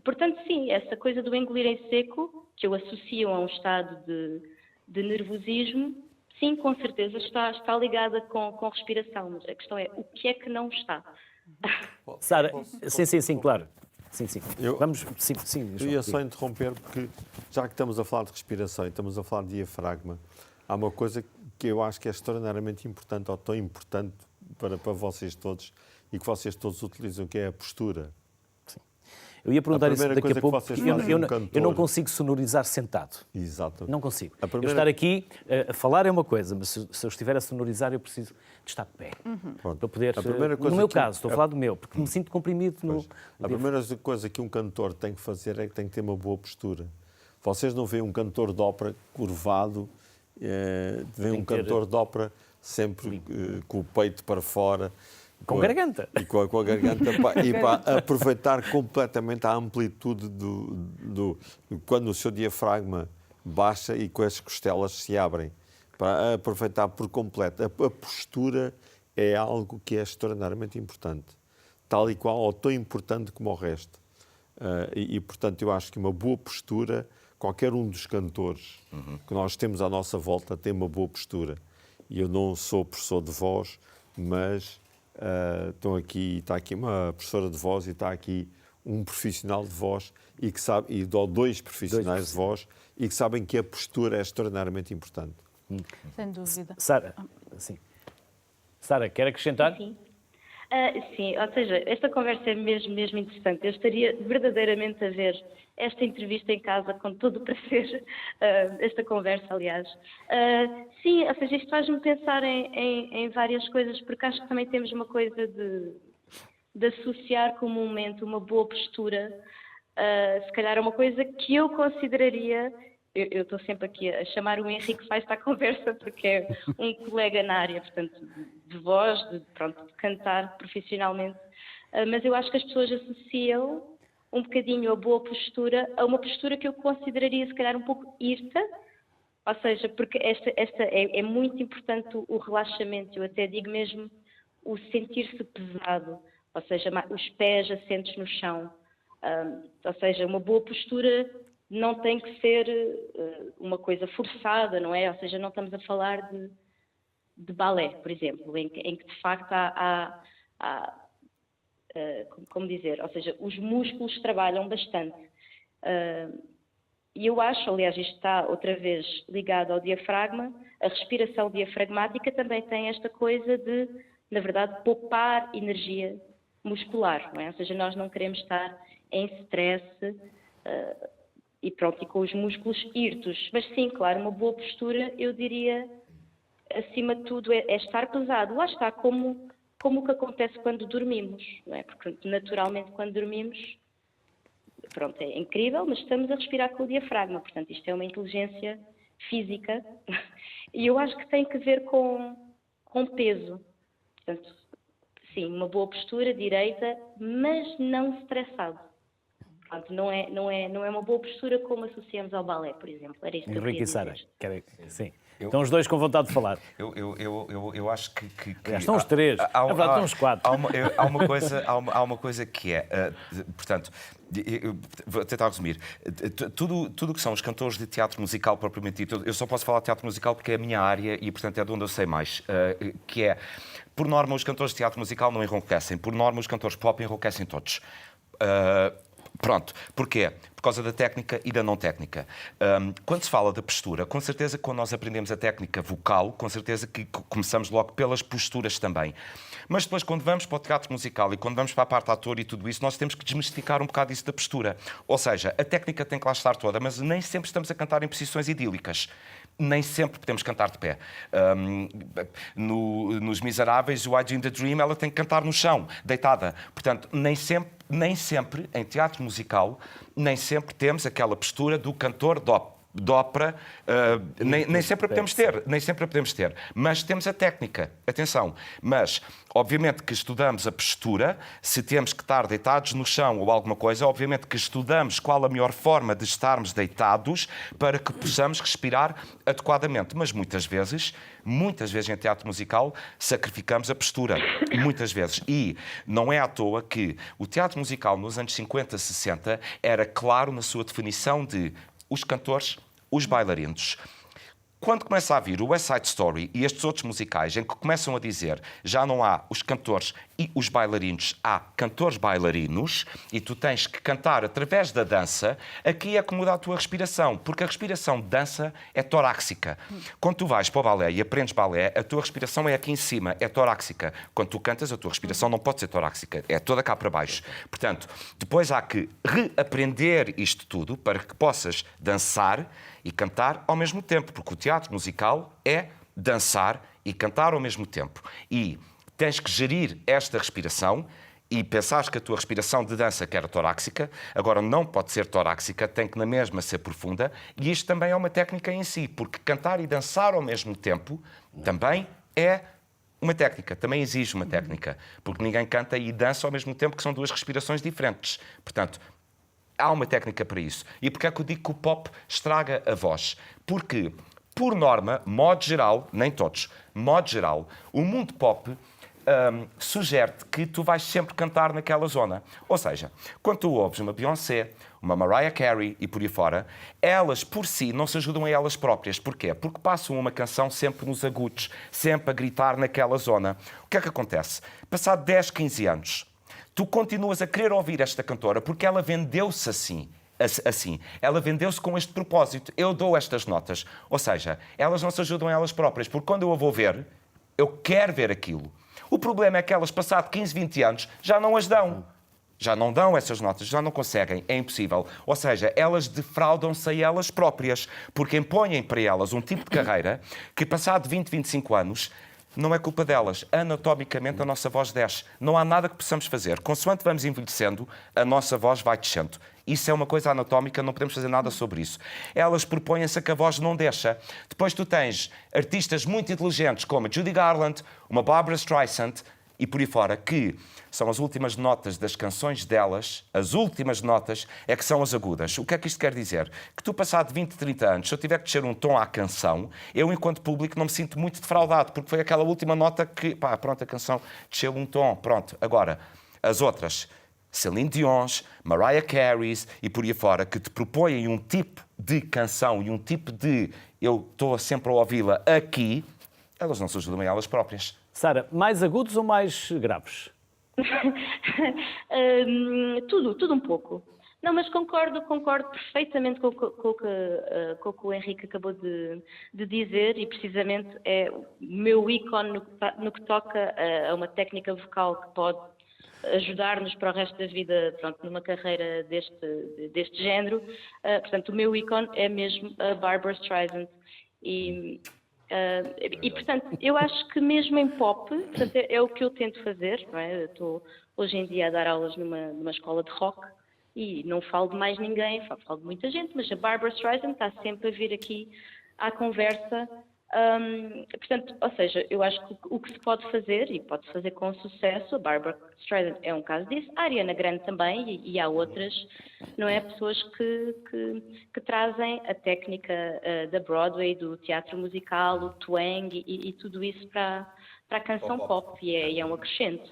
Portanto, sim, essa coisa do engolir em seco, que eu associo a um estado de nervosismo, sim, com certeza está ligada com respiração, mas a questão é o que é que não está. Sara, sim, claro. Sim. Vamos, sim, Eu ia só interromper porque, já que estamos a falar de respiração e estamos a falar de diafragma, há uma coisa que eu acho que é extraordinariamente importante, ou tão importante para vocês todos, e que vocês todos utilizam, que é a postura. Eu ia perguntar isso daqui a pouco. Eu não cantor. consigo sonorizar sentado. Exato. Não consigo. Eu estar aqui a falar é uma coisa, mas se eu estiver a sonorizar, eu preciso de estar de pé. Para poder. No meu caso, estou a falar do meu, porque me sinto comprimido no. A primeira coisa que um cantor tem que fazer é que tem que ter uma boa postura. Vocês não veem um cantor de ópera curvado, veem um cantor de ópera sempre com o peito para fora. Com garganta. E com a garganta e para aproveitar completamente a amplitude quando o seu diafragma baixa e com as costelas se abrem. Para aproveitar por completo. A postura é algo que é extraordinariamente importante. Tal e qual, ou tão importante como o resto. Portanto, eu acho que uma boa postura, qualquer um dos cantores que nós temos à nossa volta tem uma boa postura. E eu não sou professor de voz, mas está aqui uma professora de voz e está aqui um profissional de voz e que sabe, e dois profissionais de voz e que sabem que a postura é extraordinariamente importante. Sem dúvida. Sara, sim. Sara, quer acrescentar? Sim. Sim, ou seja, esta conversa é mesmo interessante. Eu estaria verdadeiramente a ver esta entrevista em casa com todo o prazer, esta conversa, aliás. Sim, ou seja, isto faz-me pensar em várias coisas, porque acho que também temos uma coisa de associar comumente uma boa postura, se calhar é uma coisa que eu consideraria. Eu estou sempre aqui a chamar o Henrique Feist à conversa, porque é um colega na área, portanto, de voz, de cantar profissionalmente. Mas eu acho que as pessoas associam um bocadinho a boa postura a uma postura que eu consideraria, se calhar, um pouco irta. Ou seja, porque esta é muito importante o relaxamento, eu até digo mesmo o sentir-se pesado, ou seja, os pés assentes no chão. Ou seja, uma boa postura não tem que ser uma coisa forçada, não é? Ou seja, não estamos a falar de balé, por exemplo, em que de facto há como dizer, ou seja, os músculos trabalham bastante. E eu acho, aliás, isto está outra vez ligado ao diafragma, a respiração diafragmática também tem esta coisa de, na verdade, poupar energia muscular, não é? Ou seja, nós não queremos estar em stress e com os músculos irtos. Mas sim, claro, uma boa postura, eu diria, acima de tudo, é estar pesado. Lá está, como o que acontece quando dormimos, não é? Porque naturalmente quando dormimos, é incrível, mas estamos a respirar com o diafragma. Portanto, isto é uma inteligência física e eu acho que tem que ver com peso. Portanto, sim, uma boa postura direita, mas não estressado. Portanto, não é uma boa postura como associamos ao balé, por exemplo. Era isso que eu Henrique queria e Sara, dizer. sim. Estão os dois com vontade de falar. Eu acho que Estão os três. Na verdade, estão os quatro. Há uma coisa que é, portanto, eu vou tentar resumir. Tudo que são os cantores de teatro musical propriamente dito, eu só posso falar de teatro musical porque é a minha área e, portanto, é de onde eu sei mais, que é, por norma, os cantores de teatro musical não enrouquecem. Por norma, os cantores pop enrouquecem todos. Pronto. Porquê? Por causa da técnica e da não técnica. Quando se fala da postura, com certeza quando nós aprendemos a técnica vocal, com certeza que começamos logo pelas posturas também. Mas depois, quando vamos para o teatro musical e quando vamos para a parte ator e tudo isso, nós temos que desmistificar um bocado isso da postura. Ou seja, a técnica tem que lá estar toda, mas nem sempre estamos a cantar em posições idílicas. Nem sempre podemos cantar de pé. Nos Miseráveis, o I Dream the Dream, ela tem que cantar no chão, deitada. Portanto, nem sempre, em teatro musical, nem sempre temos aquela postura do cantor de ópera, nem sempre a podemos ter, mas temos a técnica, atenção, mas obviamente que estudamos a postura, se temos que estar deitados no chão ou alguma coisa, obviamente que estudamos qual a melhor forma de estarmos deitados para que possamos respirar adequadamente, mas muitas vezes em teatro musical sacrificamos a postura, muitas vezes, e não é à toa que o teatro musical nos anos 50, 60 era claro na sua definição de os cantores, os bailarinos. Quando começa a vir o West Side Story e estes outros musicais em que começam a dizer já não há os cantores e os bailarinos, há cantores bailarinos e tu tens que cantar através da dança, aqui é que muda a tua respiração, porque a respiração de dança é torácica. Quando tu vais para o balé e aprendes balé, a tua respiração é aqui em cima, é torácica. Quando tu cantas, a tua respiração não pode ser torácica, é toda cá para baixo. Portanto, depois há que reaprender isto tudo para que possas dançar e cantar ao mesmo tempo, porque o teatro musical é dançar e cantar ao mesmo tempo. E tens que gerir esta respiração e pensares que a tua respiração de dança que era torácica, agora não pode ser torácica, tem que na mesma ser profunda, e isto também é uma técnica em si, porque cantar e dançar ao mesmo tempo também é uma técnica, também exige uma técnica, porque ninguém canta e dança ao mesmo tempo, que são duas respirações diferentes. Portanto, há uma técnica para isso. E porquê é que eu digo que o pop estraga a voz? Porque, por norma, modo geral, nem todos, modo geral, o mundo pop sugere-te que tu vais sempre cantar naquela zona. Ou seja, quando tu ouves uma Beyoncé, uma Mariah Carey e por aí fora, elas por si não se ajudam a elas próprias. Porquê? Porque passam uma canção sempre nos agudos, sempre a gritar naquela zona. O que é que acontece? Passado 10, 15 anos, tu continuas a querer ouvir esta cantora porque ela vendeu-se assim. Ela vendeu-se com este propósito. Eu dou estas notas. Ou seja, elas não se ajudam a elas próprias, porque quando eu a vou ver, eu quero ver aquilo. O problema é que elas, passado 15, 20 anos, já não as dão. Já não dão essas notas, já não conseguem, é impossível. Ou seja, elas defraudam-se a elas próprias, porque impõem para elas um tipo de carreira que, passado 20, 25 anos, não é culpa delas. Anatomicamente, a nossa voz desce. Não há nada que possamos fazer. Consoante vamos envelhecendo, a nossa voz vai descendo. Isso é uma coisa anatómica, não podemos fazer nada sobre isso. Elas propõem-se a que a voz não deixa. Depois tu tens artistas muito inteligentes, como a Judy Garland, uma Barbra Streisand, e por aí fora, que são as últimas notas das canções delas, as últimas notas é que são as agudas. O que é que isto quer dizer? Que tu, passado 20, 30 anos, se eu tiver que descer um tom à canção, eu, enquanto público, não me sinto muito defraudado, porque foi aquela última nota que, pronto, a canção desceu um tom, pronto. Agora, as outras, Celine Dion, Mariah Carey e por aí fora, que te propõem um tipo de canção e um tipo de eu estou sempre a ouvi-la aqui, elas não se ajudam a elas próprias. Sara, mais agudos ou mais graves? Tudo um pouco. Não, mas concordo perfeitamente com o que o Henrique acabou de dizer, e precisamente é o meu ícone no que toca a uma técnica vocal que pode ajudar-nos para o resto da vida, pronto, numa carreira deste género. Portanto, o meu ícone é mesmo a Barbra Streisand. E, portanto, eu acho que mesmo em pop, portanto, é o que eu tento fazer, não é? Eu estou hoje em dia a dar aulas numa escola de rock e não falo de mais ninguém, falo de muita gente, mas a Barbra Streisand está sempre a vir aqui à conversa Portanto, ou seja, eu acho que o que se pode fazer, e pode-se fazer com sucesso, a Barbra Streisand é um caso disso, a Ariana Grande também, e há outras, não é? Pessoas que trazem a técnica da Broadway, do teatro musical, o twang e tudo isso para a canção pop, e é um acrescento.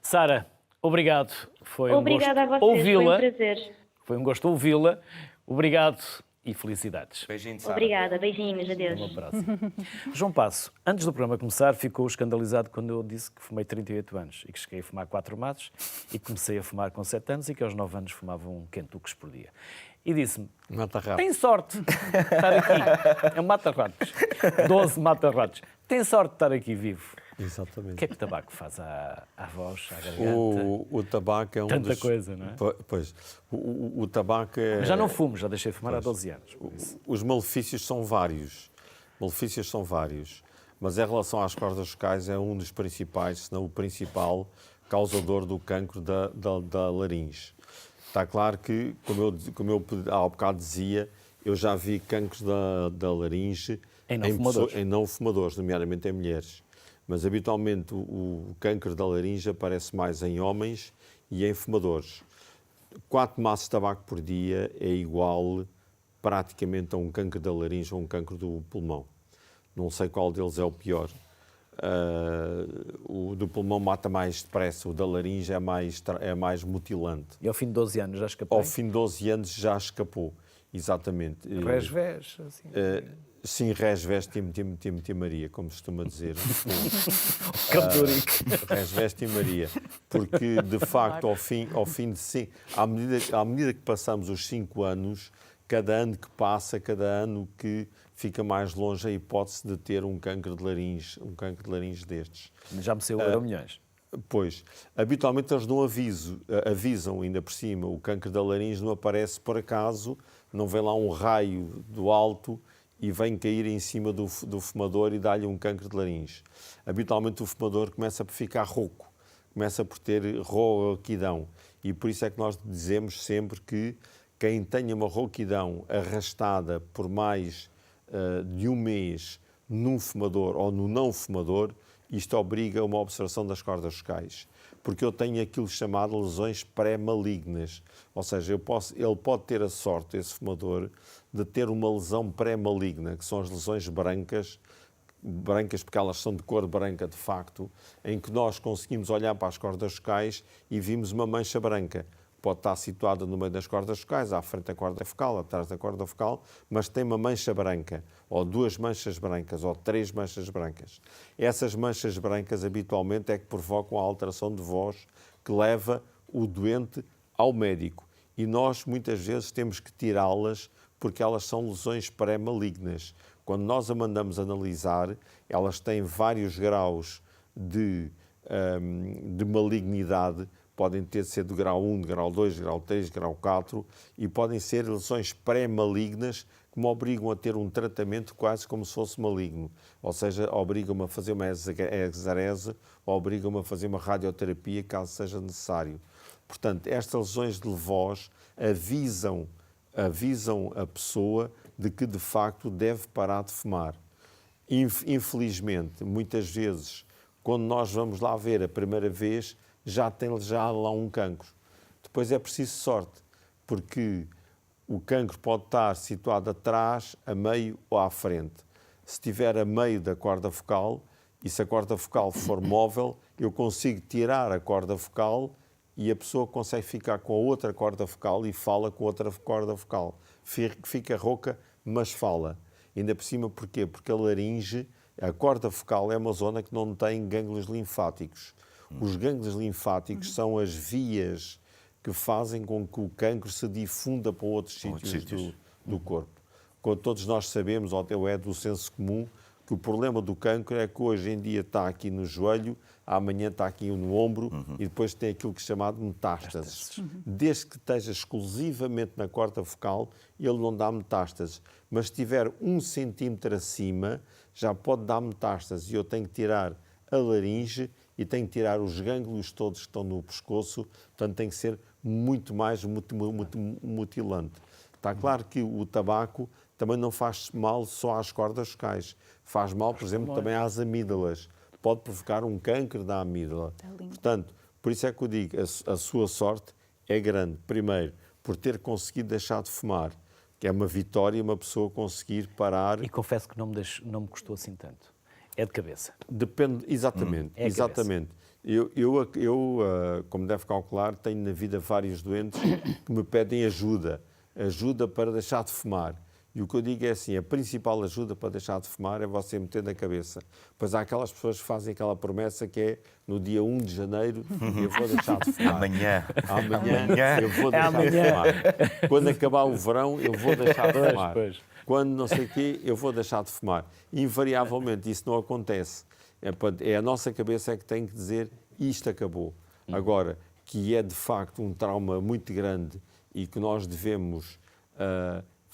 Sara, obrigado. Foi Obrigada um gosto a vocês, foi um ouvi-la. prazer. Foi um gosto ouvi-la. Obrigado e felicidades. Beijinho, Sara. Obrigada, beijinhos, adeus. Uma próxima. João Passo, antes do programa começar, ficou escandalizado quando eu disse que fumei 38 anos e que cheguei a fumar 4 maços e comecei a fumar com 7 anos e que aos 9 anos fumava um quentuques por dia. E disse-me, Mata-rato. tem sorte de estar aqui. É um mata-ratos. 12 mata-ratos. Tem sorte de estar aqui vivo. Exatamente. O que é que o tabaco faz à voz, à garganta? O tabaco é um Tanta dos... coisa, não é? Pois, o tabaco é... Mas já não fumo, já deixei de fumar há 12 anos. Por isso. Os malefícios são vários. Mas em relação às cordas vocais é um dos principais, se não o principal, causador do cancro da laringe. Está claro que, como eu há bocado dizia, eu já vi cancros da laringe em não fumadores, nomeadamente em mulheres. Mas habitualmente o cancro da laringe aparece mais em homens e em fumadores. 4 maços de tabaco por dia é igual praticamente a um cancro da laringe ou um cancro do pulmão. Não sei qual deles é o pior. O do pulmão mata mais depressa, o da laringe é mais mutilante. E ao fim de 12 anos já escapei? Ao fim de 12 anos já escapou, exatamente. Resvés, assim. Sim, resvés Tim Maria, como se costuma dizer. Resvés Tim Maria. Porque, de facto, ao fim de 5... À medida que passamos os 5 anos, cada ano que passa, cada ano que fica mais longe a hipótese de ter um cancro de laringe destes. Mas já me saiu Euromilhões. Pois, habitualmente eles não avisam ainda por cima. O cancro da laringe não aparece por acaso, não vem lá um raio do alto e vem cair em cima do fumador e dá-lhe um cancro de laringe. Habitualmente o fumador começa por ficar rouco, começa por ter rouquidão. E por isso é que nós dizemos sempre que quem tenha uma rouquidão arrastada por mais de um mês num fumador ou no não fumador, isto obriga a uma observação das cordas vocais. Porque eu tenho aquilo chamado lesões pré-malignas. Ou seja, ele pode ter a sorte, esse fumador, de ter uma lesão pré-maligna, que são as lesões brancas porque elas são de cor branca de facto, em que nós conseguimos olhar para as cordas vocais e vimos uma mancha branca. Pode estar situada no meio das cordas vocais, à frente da corda focal, atrás da corda focal, mas tem uma mancha branca, ou 2 manchas brancas, ou 3 manchas brancas. Essas manchas brancas habitualmente é que provocam a alteração de voz que leva o doente ao médico. E nós muitas vezes temos que tirá-las porque elas são lesões pré-malignas. Quando nós a mandamos analisar, elas têm vários graus de malignidade. Podem ter de ser de grau 1, de grau 2, de grau 3, de grau 4 e podem ser lesões pré-malignas que me obrigam a ter um tratamento quase como se fosse maligno. Ou seja, obrigam-me a fazer uma exarese ou obrigam-me a fazer uma radioterapia caso seja necessário. Portanto, estas lesões de voz avisam a pessoa de que de facto deve parar de fumar. Infelizmente, muitas vezes, quando nós vamos lá ver a primeira vez, já tem lá um cancro. Depois é preciso sorte, porque o cancro pode estar situado atrás, a meio ou à frente. Se estiver a meio da corda focal, e se a corda focal for móvel, eu consigo tirar a corda focal e a pessoa consegue ficar com a outra corda focal e fala com a outra corda focal. Fica rouca, mas fala. Ainda por cima, porquê? Porque a laringe, a corda focal é uma zona que não tem gânglios linfáticos. Os gânglios linfáticos são as vias que fazem com que o cancro se difunda para outros sítios do corpo. Como todos nós sabemos, ou é do senso comum, que o problema do cancro é que hoje em dia está aqui no joelho, amanhã está aqui no ombro e depois tem aquilo que é chamado metástases. Desde que esteja exclusivamente na corda focal, ele não dá metástases. Mas se tiver 1 centímetro acima, já pode dar metástases. E eu tenho que tirar a laringe e tenho que tirar os gânglios todos que estão no pescoço, portanto tem que ser muito mais mutilante. Está claro que o tabaco também não faz mal só às cordas vocais. Faz mal, por exemplo, também às amígdalas. Pode provocar um câncer da amígdala. Portanto, por isso é que eu digo, a sua sorte é grande. Primeiro, por ter conseguido deixar de fumar, que é uma vitória uma pessoa conseguir parar. E confesso que não me custou assim tanto. É de cabeça. Depende, exatamente. É exatamente. Eu, como deve calcular, tenho na vida vários doentes que me pedem ajuda para deixar de fumar. E o que eu digo é assim, a principal ajuda para deixar de fumar é você meter na cabeça. Pois há aquelas pessoas que fazem aquela promessa que é no dia 1 de janeiro eu vou deixar de fumar. Amanhã eu vou deixar de fumar. Quando acabar o verão eu vou deixar de fumar. Quando não sei o quê, eu vou deixar de fumar. Invariavelmente isso não acontece. É a nossa cabeça que tem que dizer isto acabou. Agora, que é de facto um trauma muito grande e que nós devemos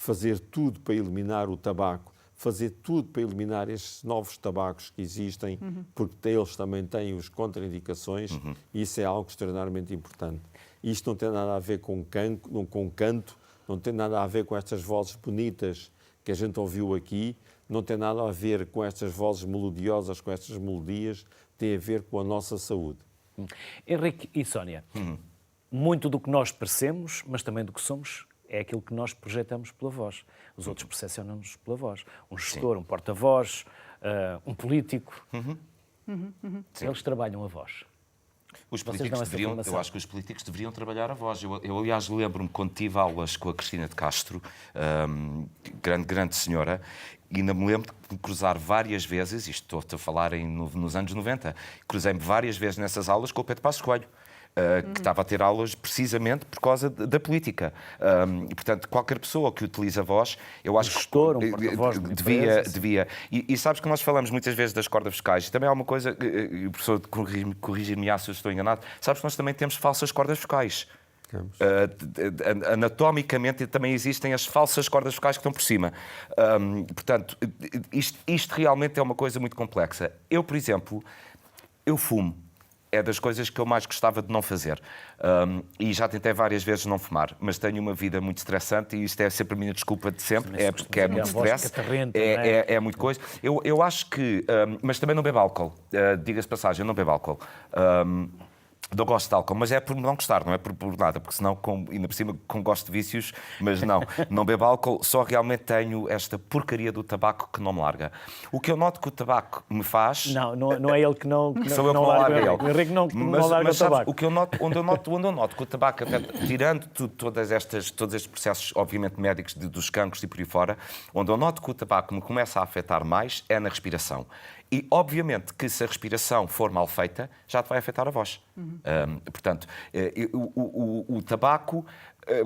fazer tudo para eliminar o tabaco, fazer tudo para eliminar estes novos tabacos que existem, porque eles também têm as contraindicações, e isso é algo extraordinariamente importante. Isto não tem nada a ver com canto, não tem nada a ver com estas vozes bonitas que a gente ouviu aqui, não tem nada a ver com estas vozes melodiosas, com estas melodias, tem a ver com a nossa saúde. Henrique e Sónia, muito do que nós parecemos, mas também do que somos, é aquilo que nós projetamos pela voz. Os outros percepcionam-nos pela voz. Um gestor, um porta-voz, um político. Eles trabalham a voz. Os políticos eu acho que os políticos deveriam trabalhar a voz. Eu aliás, lembro-me quando tive aulas com a Cristina de Castro, grande senhora, e ainda me lembro de cruzar várias vezes, isto estou a falar nos anos 90, cruzei-me várias vezes nessas aulas com o Pedro Passos Coelho, que estava a ter aulas precisamente por causa da política. Portanto, qualquer pessoa que utiliza a voz, eu acho que devia. E sabes que nós falamos muitas vezes das cordas vocais, e também há uma coisa, e o professor corrigir-me se eu estou enganado, sabes que nós também temos falsas cordas vocais. Anatomicamente também existem as falsas cordas vocais que estão por cima. Portanto, isto realmente é uma coisa muito complexa. Eu, por exemplo, eu fumo. É das coisas que eu mais gostava de não fazer. E já tentei várias vezes não fumar, mas tenho uma vida muito estressante e isto é sempre a minha desculpa de sempre. É porque é muito stress, é muito coisa. Eu acho que... mas também não bebo álcool. Diga-se de passagem, eu não bebo álcool. Não gosto de álcool, mas é por não gostar, não é por nada, porque senão, ainda por cima, gosto de vícios, mas não bebo álcool, só realmente tenho esta porcaria do tabaco que não me larga. O que eu noto que o tabaco me faz... Não é ele que não sou eu que não larga ele. O Henrique não larga o tabaco. O que eu noto, onde eu noto que o tabaco, até, tirando todos estes processos, obviamente, médicos dos cancros e por aí fora, onde eu noto que o tabaco me começa a afetar mais é na respiração. E, obviamente, que se a respiração for mal feita, já te vai afetar a voz. Portanto, o tabaco,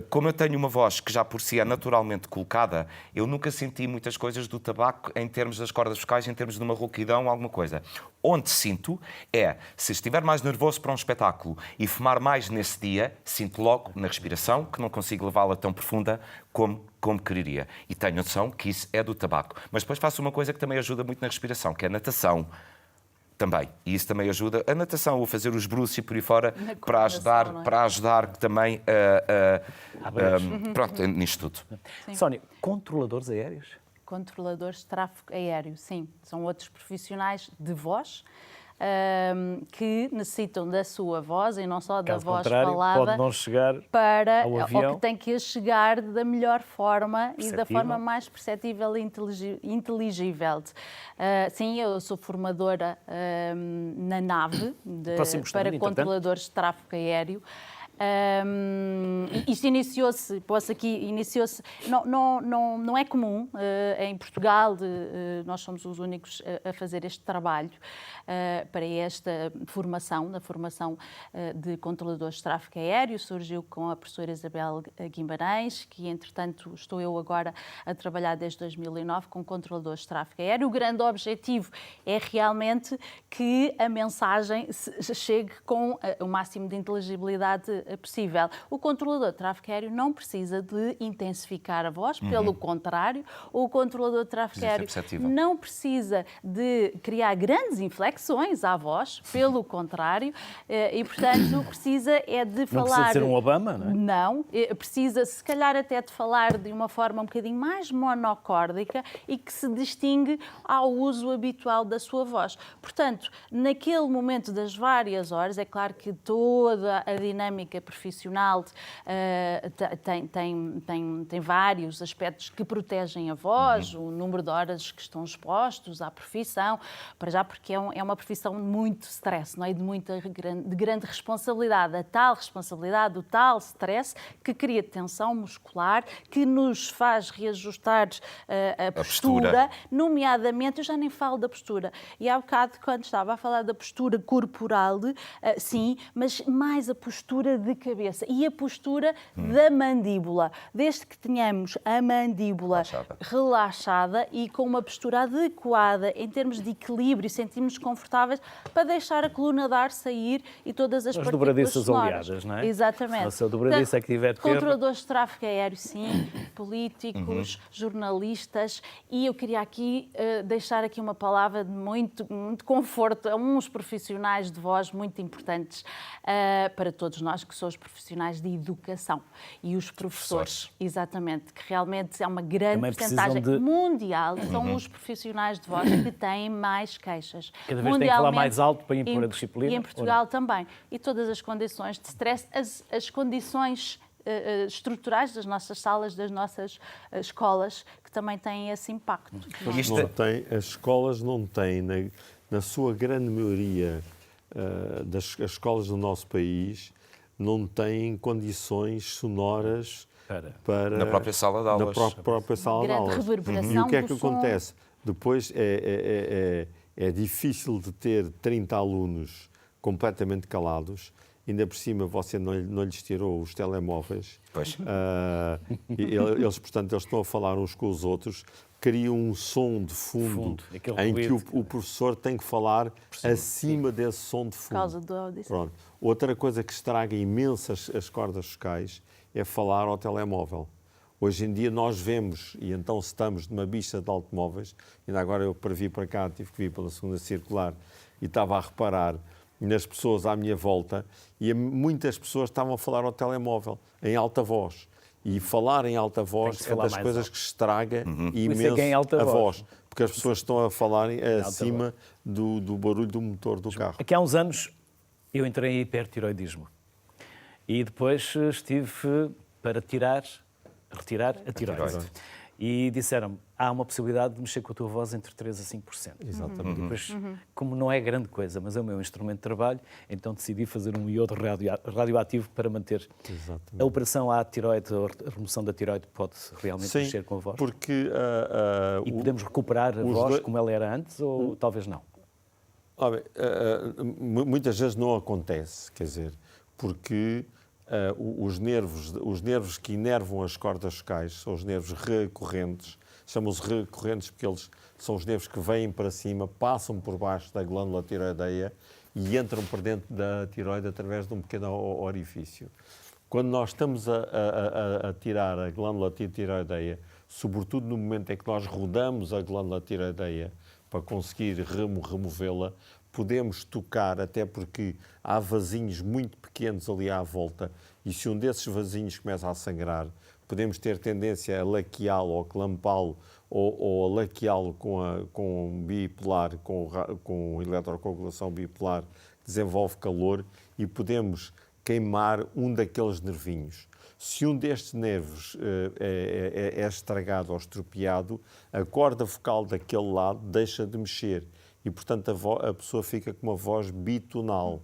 como eu tenho uma voz que já por si é naturalmente colocada, eu nunca senti muitas coisas do tabaco em termos das cordas vocais, em termos de uma rouquidão ou alguma coisa. Onde sinto é, se estiver mais nervoso para um espetáculo e fumar mais nesse dia, sinto logo na respiração que não consigo levá-la tão profunda como quereria. E tenho noção que isso é do tabaco. Mas depois faço uma coisa que também ajuda muito na respiração, que é a natação. Também. E isso também ajuda. A natação, ou fazer os bruços e por aí fora, para ajudar também pronto, nisto tudo. Sim. Sónia, controladores aéreos? Controladores de tráfego aéreo, sim. São outros profissionais de voz que necessitam da sua voz e não só da voz falada, pode não chegar para ao avião. ou que tem que chegar da melhor forma e da forma mais perceptível e inteligível. Sim, eu sou formadora na nave para controladores de tráfego aéreo. Isto iniciou-se, não é comum em Portugal, nós somos os únicos a fazer este trabalho para esta formação, na formação de controladores de tráfego aéreo, surgiu com a professora Isabel Guimarães, que entretanto estou eu agora a trabalhar desde 2009 com controladores de tráfego aéreo. O grande objetivo é realmente que a mensagem chegue com o máximo de inteligibilidade possível. O controlador de tráfego aéreo não precisa de intensificar a voz, pelo contrário, o controlador de tráfego aéreo não precisa de criar grandes inflexões à voz, pelo contrário, e portanto precisa é de falar... Não precisa de ser um Obama, não é? Não, precisa se calhar até de falar de uma forma um bocadinho mais monocórdica e que se distingue ao uso habitual da sua voz. Portanto, naquele momento das várias horas, é claro que toda a dinâmica profissional tem vários aspectos que protegem a voz, o número de horas que estão expostos à profissão, para já porque é uma profissão de muito stress, não é? De grande responsabilidade, a tal responsabilidade, o tal stress que cria tensão muscular, que nos faz reajustar a postura, nomeadamente, eu já nem falo da postura, e há bocado quando estava a falar da postura corporal, sim, mas mais a postura de cabeça e a postura da mandíbula. Desde que tenhamos a mandíbula relaxada e com uma postura adequada em termos de equilíbrio, sentirmos confortáveis para deixar a coluna de ar sair e todas as partículas dobradiças sonoras. oleadas, não é? Exatamente. Se a dobradiça que tiver terra... Controladores de tráfego aéreo, sim, políticos, jornalistas, e eu queria aqui deixar aqui uma palavra de muito conforto a uns profissionais de voz muito importantes para todos nós, que são os profissionais de educação e os professores, exatamente, que realmente é uma grande porcentagem mundial, são os profissionais de voz que têm mais queixas. Cada vez têm que falar mais alto para impor a disciplina? E em Portugal também. E todas as condições de stress, as condições estruturais das nossas salas, das nossas escolas, que também têm esse impacto. As escolas não têm, na sua grande maioria das escolas do nosso país, não têm condições sonoras para na própria sala de aulas. Na própria sala de aulas. Reverberação E o que é que do som. acontece? Depois é difícil de ter 30 alunos completamente calados. Ainda por cima, você não lhes tirou os telemóveis. Pois. Eles, portanto, eles estão a falar uns com os outros, criam um som de fundo em que o professor tem que falar acima desse som de fundo. Por causa da audição. Pronto. Outra coisa que estraga imensas as cordas vocais é falar ao telemóvel. Hoje em dia nós vemos, e então se estamos numa pista de automóveis, ainda agora eu para vir para cá tive que vir pela segunda circular e estava a reparar nas pessoas à minha volta e muitas pessoas estavam a falar ao telemóvel, em alta voz. E falar em alta voz é das coisas que estraga imenso a voz. Porque as pessoas estão a falar acima do barulho do motor do carro. Aqui há uns anos eu entrei em hipertiroidismo. E depois estive para retirar a tiroide. E disseram-me, há uma possibilidade de mexer com a tua voz entre 3% a 5%. Exatamente. Depois, como não é grande coisa, mas é o meu instrumento de trabalho, então decidi fazer um iodo radioativo para manter. Exatamente. A operação à tiroide, a remoção da tiroide pode realmente mexer com a voz? Porque... e podemos recuperar a voz como ela era antes ou talvez não? Muitas vezes não acontece, quer dizer, porque... os nervos que inervam as cordas vocais são os nervos recorrentes, chamam-se recorrentes porque eles são os nervos que vêm para cima, passam por baixo da glândula tiroideia e entram por dentro da tiroide através de um pequeno orifício. Quando nós estamos a tirar a glândula tiroideia, sobretudo no momento em que nós rodamos a glândula tiroideia para conseguir removê-la, podemos tocar, até porque há vasinhos muito pequenos ali à volta, e se um desses vasinhos começa a sangrar, podemos ter tendência a laqueá-lo ou clampá-lo ou a laqueá-lo com bipolar, com eletrocoagulação bipolar, que desenvolve calor, e podemos queimar um daqueles nervinhos. Se um destes nervos é estragado ou estropiado, a corda vocal daquele lado deixa de mexer. E, portanto, a pessoa fica com uma voz bitonal.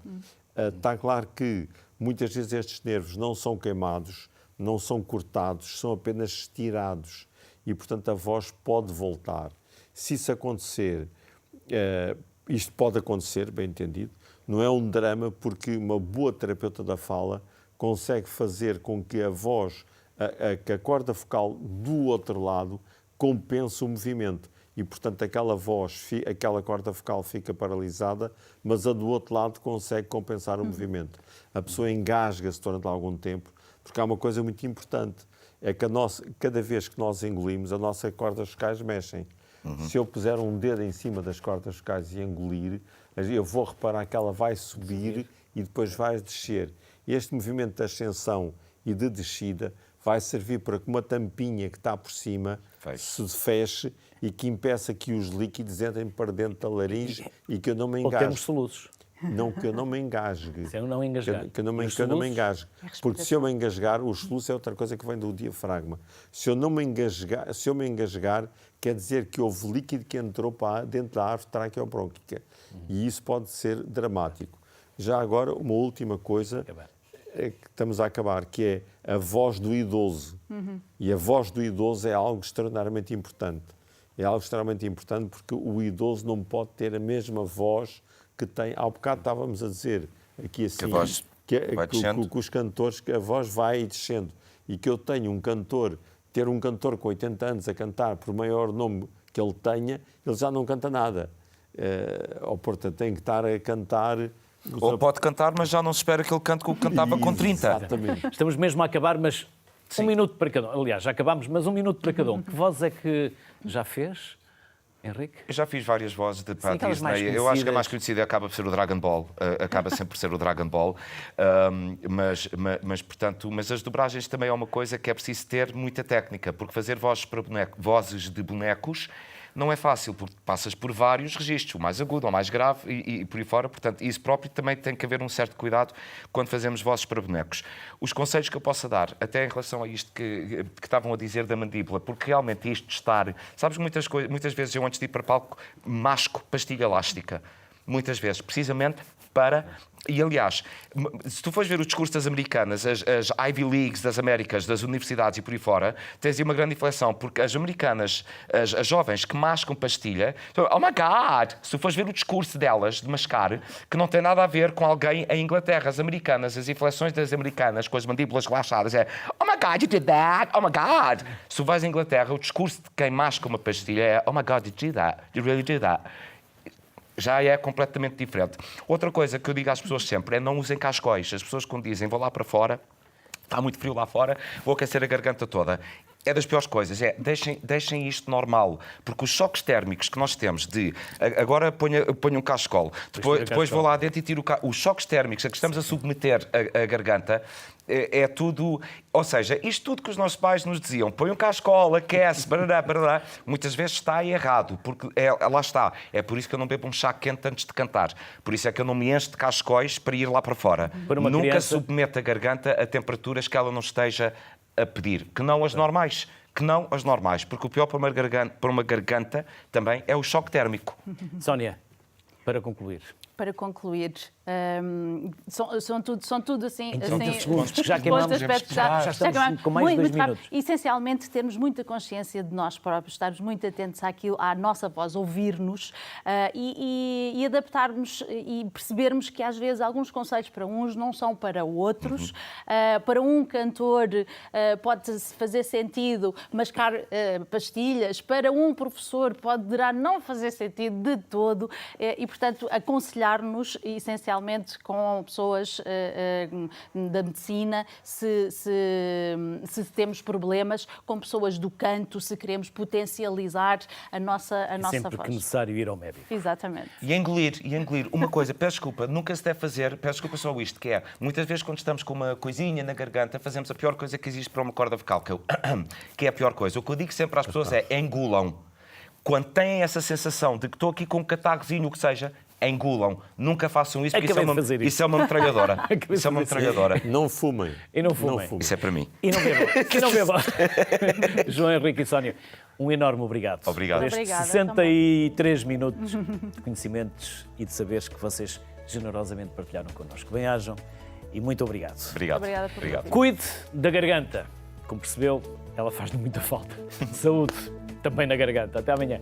Está claro que, muitas vezes, estes nervos não são queimados, não são cortados, são apenas estirados. E, portanto, a voz pode voltar. Se isso acontecer, isto pode acontecer, bem entendido, não é um drama, porque uma boa terapeuta da fala consegue fazer com que a voz, que a corda vocal do outro lado, compense o movimento. e, portanto, aquela voz, aquela corda vocal fica paralisada, mas a do outro lado consegue compensar o movimento. A pessoa engasga-se durante algum tempo, porque há uma coisa muito importante, é que cada vez que nós engolimos, as nossas cordas vocais mexem. Se eu puser um dedo em cima das cordas vocais e engolir, eu vou reparar que ela vai subir e depois vai descer. E este movimento de ascensão e de descida vai servir para que uma tampinha que está por cima se feche e que impeça que os líquidos entrem para dentro da laringe e que eu não me engasgue. Ou temos soluços. Não, que eu não me engasgue. Se eu não engasgar. Que eu não me engasgue. Porque se eu me engasgar, o soluço é outra coisa que vem do diafragma. Se eu me engasgar, quer dizer que houve líquido que entrou para dentro da árvore traqueobrônquica. E isso pode ser dramático. Já agora, uma última coisa que estamos a acabar, que é a voz do idoso. E a voz do idoso é algo extraordinariamente importante. É algo extremamente importante porque o idoso não pode ter a mesma voz que tem. Há bocado estávamos a dizer aqui assim, que os cantores, que a voz vai descendo. E que eu tenho ter um cantor com 80 anos a cantar, por maior nome que ele tenha, ele já não canta nada. Ou, portanto, tem que estar a cantar... Ou pode cantar, mas já não se espera que ele cante como cantava com 30. Exatamente. Estamos mesmo a acabar, mas um minuto para cada um. Aliás, já acabámos, mas um minuto para cada um. Que voz é que já fez, Henrique? Eu já fiz várias vozes de Sim, Disney. Eu acho que a mais conhecida acaba por ser o Dragon Ball. Acaba sempre por ser o Dragon Ball. Mas as dobragens também é uma coisa que é preciso ter muita técnica, porque fazer vozes de bonecos não é fácil, porque passas por vários registros, o mais agudo, o mais grave e por aí fora. Portanto, isso próprio também tem que haver um certo cuidado quando fazemos vozes para bonecos. Os conselhos que eu possa dar, até em relação a isto que estavam a dizer da mandíbula, porque realmente isto de estar... Sabes, muitas vezes eu antes de ir para palco masco pastilha elástica. Muitas vezes, precisamente para... E, aliás, se tu fores ver os discursos das americanas, as Ivy Leagues das Américas, das universidades e por aí fora, tens aí uma grande inflexão, porque as americanas, as jovens que mascam pastilha, oh my God! Se tu fores ver o discurso delas de mascar, que não tem nada a ver com alguém em Inglaterra, as americanas, as inflexões das americanas com as mandíbulas relaxadas é oh my God, you did that! Oh my God! Se tu vais à Inglaterra, o discurso de quem masca uma pastilha é oh my God, you did that! You really did that! Já é completamente diferente. Outra coisa que eu digo às pessoas sempre é não usem cascóis. As pessoas quando dizem vou lá para fora, está muito frio lá fora, vou aquecer a garganta toda. É das piores coisas, deixem isto normal, porque os choques térmicos que nós temos de... Agora ponho um cascol, depois vou lá dentro e tiro os choques térmicos a que estamos a submeter a garganta, é tudo... Ou seja, isto tudo que os nossos pais nos diziam, põe um cascol, aquece, barará, muitas vezes está errado, porque lá está. É por isso que eu não bebo um chá quente antes de cantar. Por isso é que eu não me encho de cascóis para ir lá para fora. Nunca submeto a garganta a temperaturas que ela não esteja a pedir, que não as normais, porque o pior para uma garganta também é o choque térmico. Sónia, para concluir. Para concluir, são tudo assim... Em 30 assim segundos, porque já queimamos, já estamos com mais de 2 minutos. Essencialmente, termos muita consciência de nós próprios, estarmos muito atentos à nossa voz, ouvir-nos e adaptarmos e percebermos que às vezes alguns conselhos para uns não são para outros. Para um cantor pode fazer sentido mascar pastilhas, para um professor poderá não fazer sentido de todo e, portanto, aconselhar-nos essencialmente com pessoas da medicina, se temos problemas, com pessoas do canto, se queremos potencializar a nossa sempre voz. Que necessário ir ao médico. Exatamente. E engolir. Uma coisa, peço desculpa, nunca se deve fazer, peço desculpa só isto, que é, muitas vezes quando estamos com uma coisinha na garganta, fazemos a pior coisa que existe para uma corda vocal, que é a pior coisa. O que eu digo sempre às pessoas é engulam. Quando têm essa sensação de que estou aqui com um catarrozinho, o que seja, engulam. Nunca façam isso, porque isso é uma metralhadora. Isso é uma metralhadora. Não fumem. E não fumem. Isso é para mim. E não bebam. João, Henrique e Sónia, um enorme obrigado. Obrigado. Por estes 63 minutos de conhecimentos e de saberes que vocês generosamente partilharam connosco. Bem-ajam e muito obrigado. Obrigada por Obrigado. Cuide da garganta. Como percebeu, ela faz-lhe muita falta. Saúde também na garganta. Até amanhã.